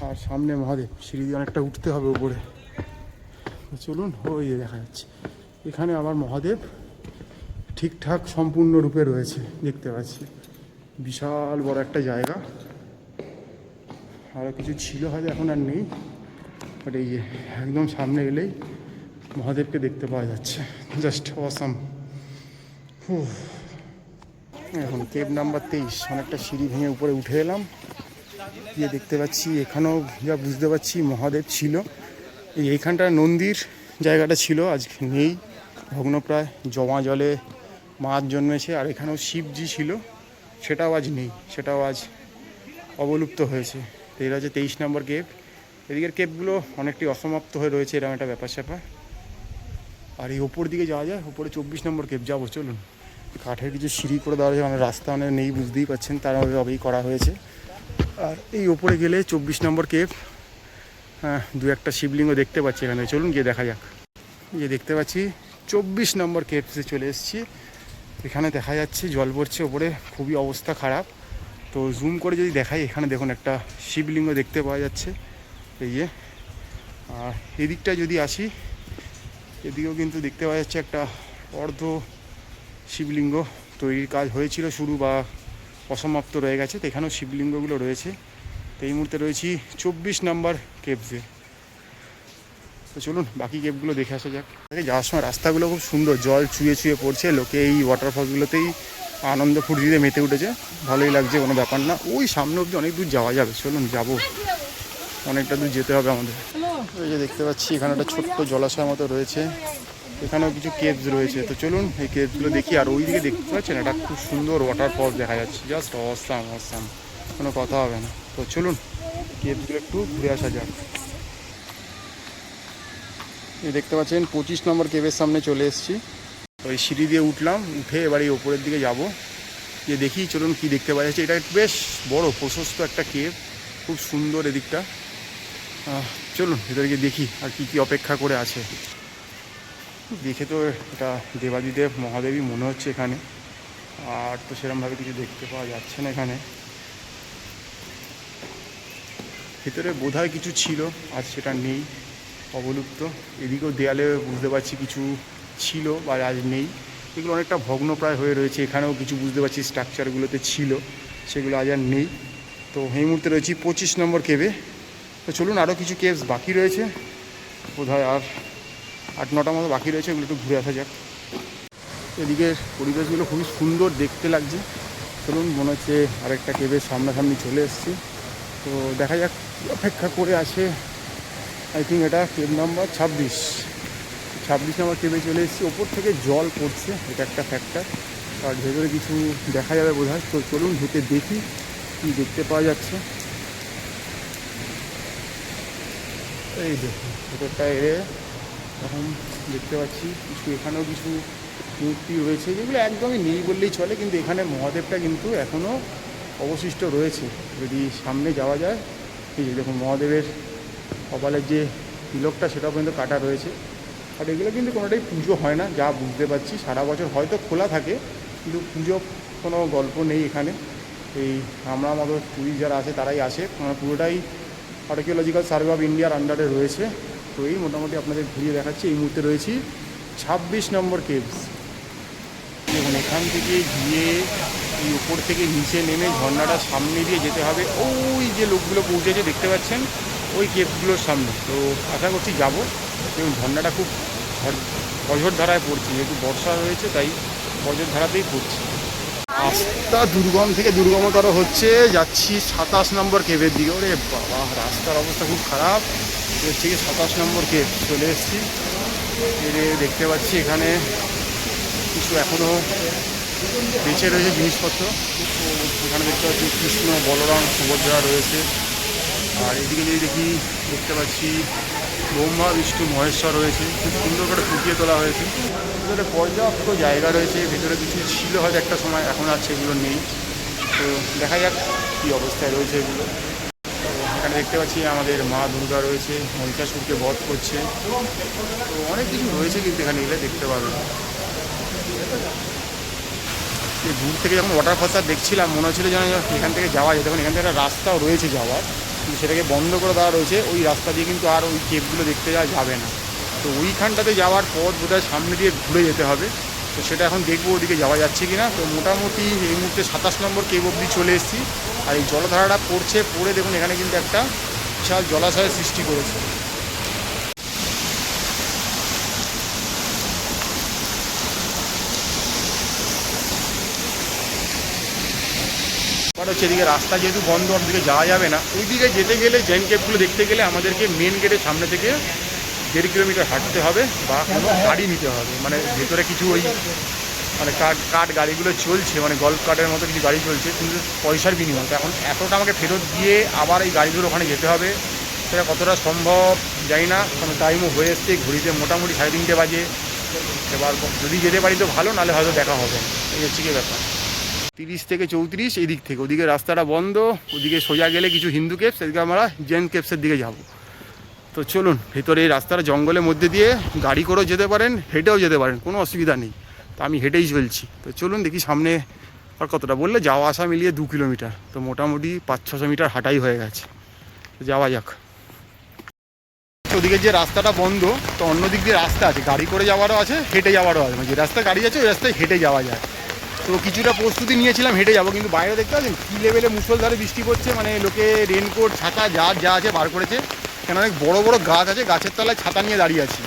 আর সামনে মহাদেব, সিঁড়ি দিয়ে অনেকটা উঠতে হবে উপরে। চলুন, ওই দেখা যাচ্ছে এখানে আবার মহাদেব ঠিকঠাক সম্পূর্ণরূপে রয়েছে, দেখতে পাচ্ছি। বিশাল বড় একটা জায়গা, আরও কিছু ছিল হয়তো, এখন আর নেই, বাট এই একদম সামনে এলেই মহাদেবকে দেখতে পাওয়া যাচ্ছে। Just awesome. এখন কেব নাম্বার 23, অনেকটা সিঁড়ি ভেঙে উপরে উঠে এলাম, গিয়ে দেখতে পাচ্ছি এখানেও যা বুঝতে পারছি মহাদেব ছিল। এইখানটা নন্দীর জায়গাটা ছিল, আজ নেই, ভগ্নপ্রায়, জমা জলে মাছ জন্মেছে। আর এখানেও শিবজি ছিল, সেটাও আজ নেই, সেটাও আজ অবলুপ্ত হয়েছে। তো এরা হচ্ছে 23 নম্বর কেব। এদিকের কেবগুলো অনেকটি অসমাপ্ত হয়ে রয়েছে, এরকম একটা ব্যাপার স্যাপার। আর এই ওপর দিকে যাওয়া যায়, ওপরে 24 নম্বর কেব যাবো। চলুন, কাঠের কিছু সিঁড়ি করে দেওয়া হয়েছে, মানে রাস্তা মানে নেই, বুঝতেই পাচ্ছেন, তার মধ্যে করা হয়েছে। আর এই ওপরে গেলে 24 নম্বর কেব, হ্যাঁ, দু একটা শিবলিঙ্গ দেখতে পাচ্ছি এখানে। চলুন গিয়ে দেখা যাক। গিয়ে দেখতে পাচ্ছি 24 নম্বর কেবসে চলে এসেছি। এখানে দেখা যাচ্ছে জল পড়ছে ওপরে, খুবই অবস্থা খারাপ। তো জুম করে যদি দেখাই, এখানে দেখুন একটা শিবলিঙ্গ দেখতে পাওয়া যাচ্ছে, এই যে। আর এদিকটা যদি আসি, এদিকেও কিন্তু দেখতে পাওয়া যাচ্ছে একটা অর্ধ শিবলিঙ্গ, তৈরির কাজ হয়েছিল শুরু, বা অসমাপ্ত রয়ে গেছে, তো এখানেও শিবলিঙ্গগুলো রয়েছে। তো এই মুহূর্তে রয়েছি 24 নম্বর কেবসে। তো চলুন বাকি কেবগুলো দেখে আসা যাক। যাওয়ার সময় রাস্তাগুলো খুব সুন্দর, জল চুয়ে চুয়ে পড়ছে, লোকে এই ওয়াটারফলগুলোতেই আনন্দ ফুর্তিতে মেতে উঠেছে, ভালোই লাগছে, কোনো ব্যাপার না। ওই সামনে অবধি অনেক দূর যাওয়া যাবে, চলুন যাবো, অনেকটা দূর যেতে হবে আমাদের। এই যে দেখতে পাচ্ছি এখানে একটা ছোট্ট জলাশয় মতো রয়েছে, এখানেও কিছু কেবস রয়েছে। তো চলুন এই কেবসগুলো দেখি। আর ওই দিকে দেখতে পাচ্ছেন একটা খুব সুন্দর ওয়াটারফল দেখা যাচ্ছে, জাস্ট অসাম অসাম, কোনো কথা হবে না। তো চলুন কেবসগুলো একটু ঘুরে আসা যাক। এই দেখতে পাচ্ছেন 25 নম্বর কেবের সামনে চলে এসেছি। ওই সিঁড়ি দিয়ে উঠলাম, উঠে এবার এই ওপরের দিকে যাব, গিয়ে দেখি চলুন কি দেখতে পাওয়া যাচ্ছে। এটা বেশ বড় প্রশস্ত একটা কেব, খুব সুন্দর এদিকটা। চলুন ভেতরে গিয়ে দেখি আর কি কি অপেক্ষা করে আছে। দেখে তো এটা দেবাদিদেব মহাদেবী মনে হচ্ছে এখানে, আর তো সেরকমভাবে কিছু দেখতে পাওয়া যাচ্ছে না এখানে। ভেতরে বোধহয় কিছু ছিল, আজ সেটা নেই, অবলুপ্ত। এদিকেও দেয়ালে বুঝতে পারছি কিছু ছিল বা আজ নেই, এগুলো অনেকটা ভগ্নপ্রায় হয়ে রয়েছে। এখানেও কিছু বুঝতে পারছি স্ট্রাকচারগুলোতে ছিল, সেগুলো আজ আর নেই। তো এই মুহূর্তে রয়েছি 25 নম্বর কেবে। তো চলুন আরও কিছু কেবস বাকি রয়েছে, বোধহয় আর 8-9টা মতো বাকি রয়েছে, এগুলো একটু ঘুরে আসা যাক। এদিকের পরিবেশগুলো খুবই সুন্দর দেখতে লাগছে। চলুন, মনে হচ্ছে আরেকটা কেবের সামনাসামনি চলে এসেছি, তো দেখা যাক অপেক্ষা করে আছে। আই থিঙ্ক এটা কেব নাম্বার 26 নম্বর কেবে চলে এসেছি। ওপর থেকে জল পড়ছে, এটা একটা ফ্যাক্টর, আর ভেতরে কিছু দেখা যাবে বোধহয়। তো চলুন ঢুকে দেখি কী দেখতে পাওয়া যাচ্ছে। এই দেখুন ভেতরটা এড়ে এখন দেখতে পাচ্ছি কিছু, এখানেও কিছু মূর্তি রয়েছে যেগুলো একদমই নেই বললেই চলে, কিন্তু এখানে মহাদেবটা কিন্তু এখনও অবশিষ্ট রয়েছে। যদি সামনে যাওয়া যায়, এই যে দেখুন মহাদেবের কপালের যে তিলকটা সেটাও কিন্তু কাটা রয়েছে। আর এগুলো কিন্তু কোনোটাই পুজো হয় না, যা বুঝতে পারছি। সারা বছর হয়তো খোলা থাকে, কিন্তু পুজো কোনো গল্প নেই এখানে। এই আমরা মতো টুরিস্ট যারা আছে তারাই আসে, পুরোটাই আর্কিওলজিক্যাল সার্ভে অফ ইন্ডিয়ার আন্ডারে রয়েছে। তো এই মোটামুটি আপনাদের ঘুরিয়ে দেখাচ্ছি। এই মুহূর্তে রয়েছি 26 নম্বর কেবস। দেখুন এখান থেকে গিয়ে এই উপর থেকে নিচে নেমে ঝর্ণাটা সামনে দিয়ে যেতে হবে। ওই যে লোকগুলো পৌঁছেছে দেখতে পাচ্ছেন, ওই কেবগুলোর সামনে। তো আশা করছি যাবো, এবং ঝর্ণাটা খুব বজর ধারায় পড়ছে, যেহেতু বর্ষা হয়েছে তাই বজর ধারাতেই পড়ছে। রাস্তা দুর্গম থেকে দুর্গমতর হচ্ছে, যাচ্ছি 27 নম্বর কেবের দিকে। ওরে বাবা, রাস্তার অবস্থা খুব খারাপ। হচ্ছে কি 27 নম্বর কেব চলে এসেছি। দেখতে পাচ্ছি এখানে কিছু এখনও বেঁচে রয়েছে জিনিসপত্র। তো এখানে দেখতে পাচ্ছি কৃষ্ণ, বলরাম, সুভদ্রা রয়েছে। আর এদিকে যদি দেখি, দেখতে পাচ্ছি ব্রহ্মা বিষ্ণু মহেশ্বর রয়েছে, খুব সুন্দর করে ফুটিয়ে তোলা হয়েছে। ভিতরে পর্যাপ্ত জায়গা রয়েছে, ভিতরে কিছু ছিল হয়তো একটা সময়, এখন আর সেগুলো নেই। তো দেখা যাক কী অবস্থায় রয়েছে এগুলো। তো এখানে দেখতে পাচ্ছি আমাদের মা দুর্গা রয়েছে, মহিষাসুরকে বধ করছে। তো অনেক কিছু রয়েছে কিন্তু এখানে এলে দেখতে পাবেন। দূর থেকে যখন ওয়াটারফলটা দেখছিলাম মনে হচ্ছিল যেন এখান থেকে যাওয়া যেত, এখান থেকে একটা রাস্তাও রয়েছে যাওয়ার, কিন্তু সেটাকে বন্ধ করে দেওয়া রয়েছে। ওই রাস্তা দিয়ে কিন্তু আর ওই কেভগুলো দেখতে যাওয়া যাবে না। তো ওইখানটাতে যাওয়ার পথ বোধহয় সামনে দিয়ে ঘুরে যেতে হবে। তো সেটা এখন দেখবো ওদিকে যাওয়া যাচ্ছে কি না। তো মোটামুটি এই মুহূর্তে 27 নম্বর কেভ অবধি চলে এসেছি। আর এই জলধারাটা পড়ে দেখুন এখানে কিন্তু একটা বিশাল জলাশয়ের সৃষ্টি করেছে। হচ্ছে এদিকে রাস্তা যেহেতু বন্ধ, ওদিকে যাওয়া যাবে না। ওইদিকে যেতে গেলে জেন কেভগুলো দেখতে গেলে আমাদেরকে মেন গেটের সামনে থেকে 1.5 কিলোমিটার হাঁটতে হবে বা কোনো গাড়ি নিতে হবে। মানে ভেতরে কিছু ওই মানে কাঠ গাড়িগুলো চলছে, মানে গল্ফ কার্টের মতো কিছু গাড়ি চলছে, কিন্তু পয়সার বিনিময়। তো এখন এতটা আমাকে ফেরত দিয়ে আবার এই গাড়িগুলো ওখানে যেতে হবে, সেটা কতটা সম্ভব জানি না। কোনো টাইমও হয়ে এসছে, ঘড়িতে মোটামুটি 3:30 বাজে। এবার যদি যেতে পারি তো ভালো, নাহলে হয়তো দেখা হবে। এই হচ্ছে কি ব্যাপার। 30 থেকে 34 এই দিক থেকে, ওদিকে রাস্তাটা বন্ধ। ওদিকে সোজা গেলে কিছু হিন্দু কেভস, এদিকে আমরা জেন কেভসের দিকে যাব। তো চলুন, ভেতরে এই রাস্তাটা জঙ্গলের মধ্যে দিয়ে গাড়ি করেও যেতে পারেন, হেঁটেও যেতে পারেন, কোনো অসুবিধা নেই। তো আমি হেঁটেই চলছি। তো চলুন দেখি সামনে আর কতটা, বললে যাওয়া আসা মিলিয়ে 2 কিলোমিটার, তো মোটামুটি 500-600 মিটার হাঁটাই হয়ে গেছে। তো যাওয়া যাক। ওদিকে যে রাস্তাটা বন্ধ, তো অন্য দিক দিয়ে রাস্তা আছে, গাড়ি করে যাওয়ারও আছে, হেঁটে যাওয়ারও আছে। যে রাস্তায় গাড়ি আছে ওই রাস্তায় হেঁটে যাওয়া যায়। তো কিছুটা প্রস্তুতি নিয়েছিলাম হেঁটে যাবো, কিন্তু বাইরে দেখতে পাচ্ছেন কী লেভেলে মুষলধারে বৃষ্টি পড়ছে। মানে লোকে রেনকোট ছাতা যা আছে বার করেছে, কেন অনেক বড় বড় গাছ আছে, গাছের তলায় ছাতা নিয়ে দাঁড়িয়ে আছি।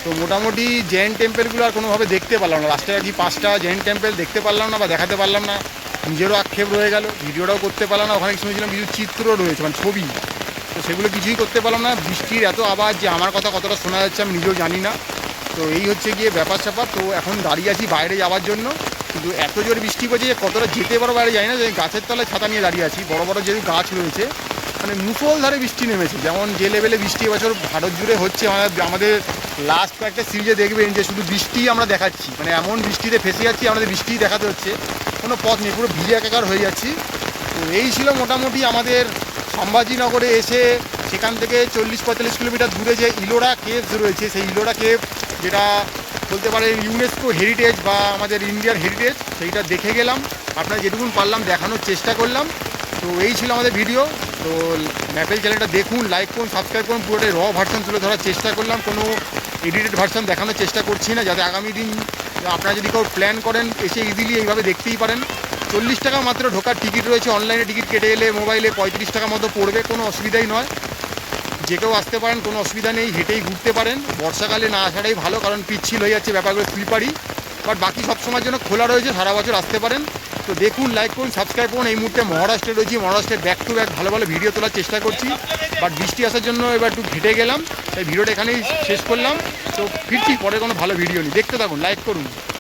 তো মোটামুটি জৈন টেম্পেলগুলো আর কোনোভাবে দেখতে পারলাম না। রাস্তায় আর কি 5টা জৈন টেম্পেল দেখতে পারলাম না বা দেখাতে পারলাম না, নিজেরও আক্ষেপ রয়ে গেল। ভিডিওটাও করতে পারলাম না। ওখানে শুনেছিলাম কিছু চিত্র রয়েছে, মানে ছবি, তো সেগুলো কিছুই করতে পারলাম না। বৃষ্টির এত আওয়াজ যে আমার কথা কতটা শোনা যাচ্ছে আমি নিজেও জানি না। তো এই হচ্ছে গিয়ে ব্যাপার স্যাপার। তো এখন দাঁড়িয়ে আছি বাইরে যাওয়ার জন্য, কিন্তু এত জোরে বৃষ্টি পড়ছে যে কতটা যেতে পারো বাইরে যায় না। যে গাছের তলায় ছাতা নিয়ে দাঁড়িয়ে আছি, বড় বড় যেহেতু গাছ রয়েছে, মানে মুষলধারে বৃষ্টি নেমেছে। যেমন যে লেভেলে বৃষ্টি এবছর ভারত জুড়ে হচ্ছে, আমাদের লাস্ট কয়েকটা সিরিজে দেখবেন যে শুধু বৃষ্টি আমরা দেখাচ্ছি, মানে এমন বৃষ্টিতে ফেসে যাচ্ছি, আমাদের বৃষ্টিই দেখাতে হচ্ছে, কোনো পথ নেই, পুরো ভিজে একাকার হয়ে যাচ্ছি। তো এই ছিল মোটামুটি আমাদের সম্ভাজিনগরে এসে। সেখান থেকে 40-45 কিলোমিটার দূরে যে ইলোরা কেভস রয়েছে, সেই ইলোরা কেভ, যেটা বলতে পারেন ইউনেস্কো হেরিটেজ বা আমাদের ইন্ডিয়ার হেরিটেজ, সেইটা দেখে গেলাম। আপনারা যেটুকুন পারলাম দেখানোর চেষ্টা করলাম। তো এই ছিল আমাদের ভিডিও। তো ম্যাপেল চ্যানেলটা দেখুন, লাইক করুন, সাবস্ক্রাইব করুন। পুরোটাই র ভার্সন তুলে ধরার চেষ্টা করলাম, কোনো এডিটেড ভার্সন দেখানোর চেষ্টা করছি না, যাতে আগামী দিন আপনারা যদি কেউ প্ল্যান করেন এসে ইজিলি এইভাবে দেখতেই পারেন। 40 টাকা মাত্র ঢোকার টিকিট রয়েছে। অনলাইনে টিকিট কেটে এলে মোবাইলে 35 টাকা মতো পড়বে, কোনো অসুবিধাই নয়। যে কেউ আসতে পারেন, কোনো অসুবিধা নেই, হেঁটেই ঘুরতে পারেন। বর্ষাকালে না আসাটাই ভালো, কারণ পিচ্ছিল হয়ে যাচ্ছে ব্যাপারগুলো, স্লিপারি। বাট বাকি সব সময়ের জন্য খোলা রয়েছে, সারা বছর আসতে পারেন। তো দেখুন, লাইক করুন, সাবস্ক্রাইব করুন। এই মুহূর্তে মহারাষ্ট্রে রয়েছি, মহারাষ্ট্রের ব্যাক টু ব্যাক ভালো ভালো ভিডিও তোলার চেষ্টা করছি। বাট বৃষ্টি আসার জন্য এবার একটু ঘেটে গেলাম, তাই ভিডিওটা এখানেই শেষ করলাম। তো ফিরছি পরে কোনো ভালো ভিডিও নিয়ে, দেখতে থাকুন, লাইক করুন।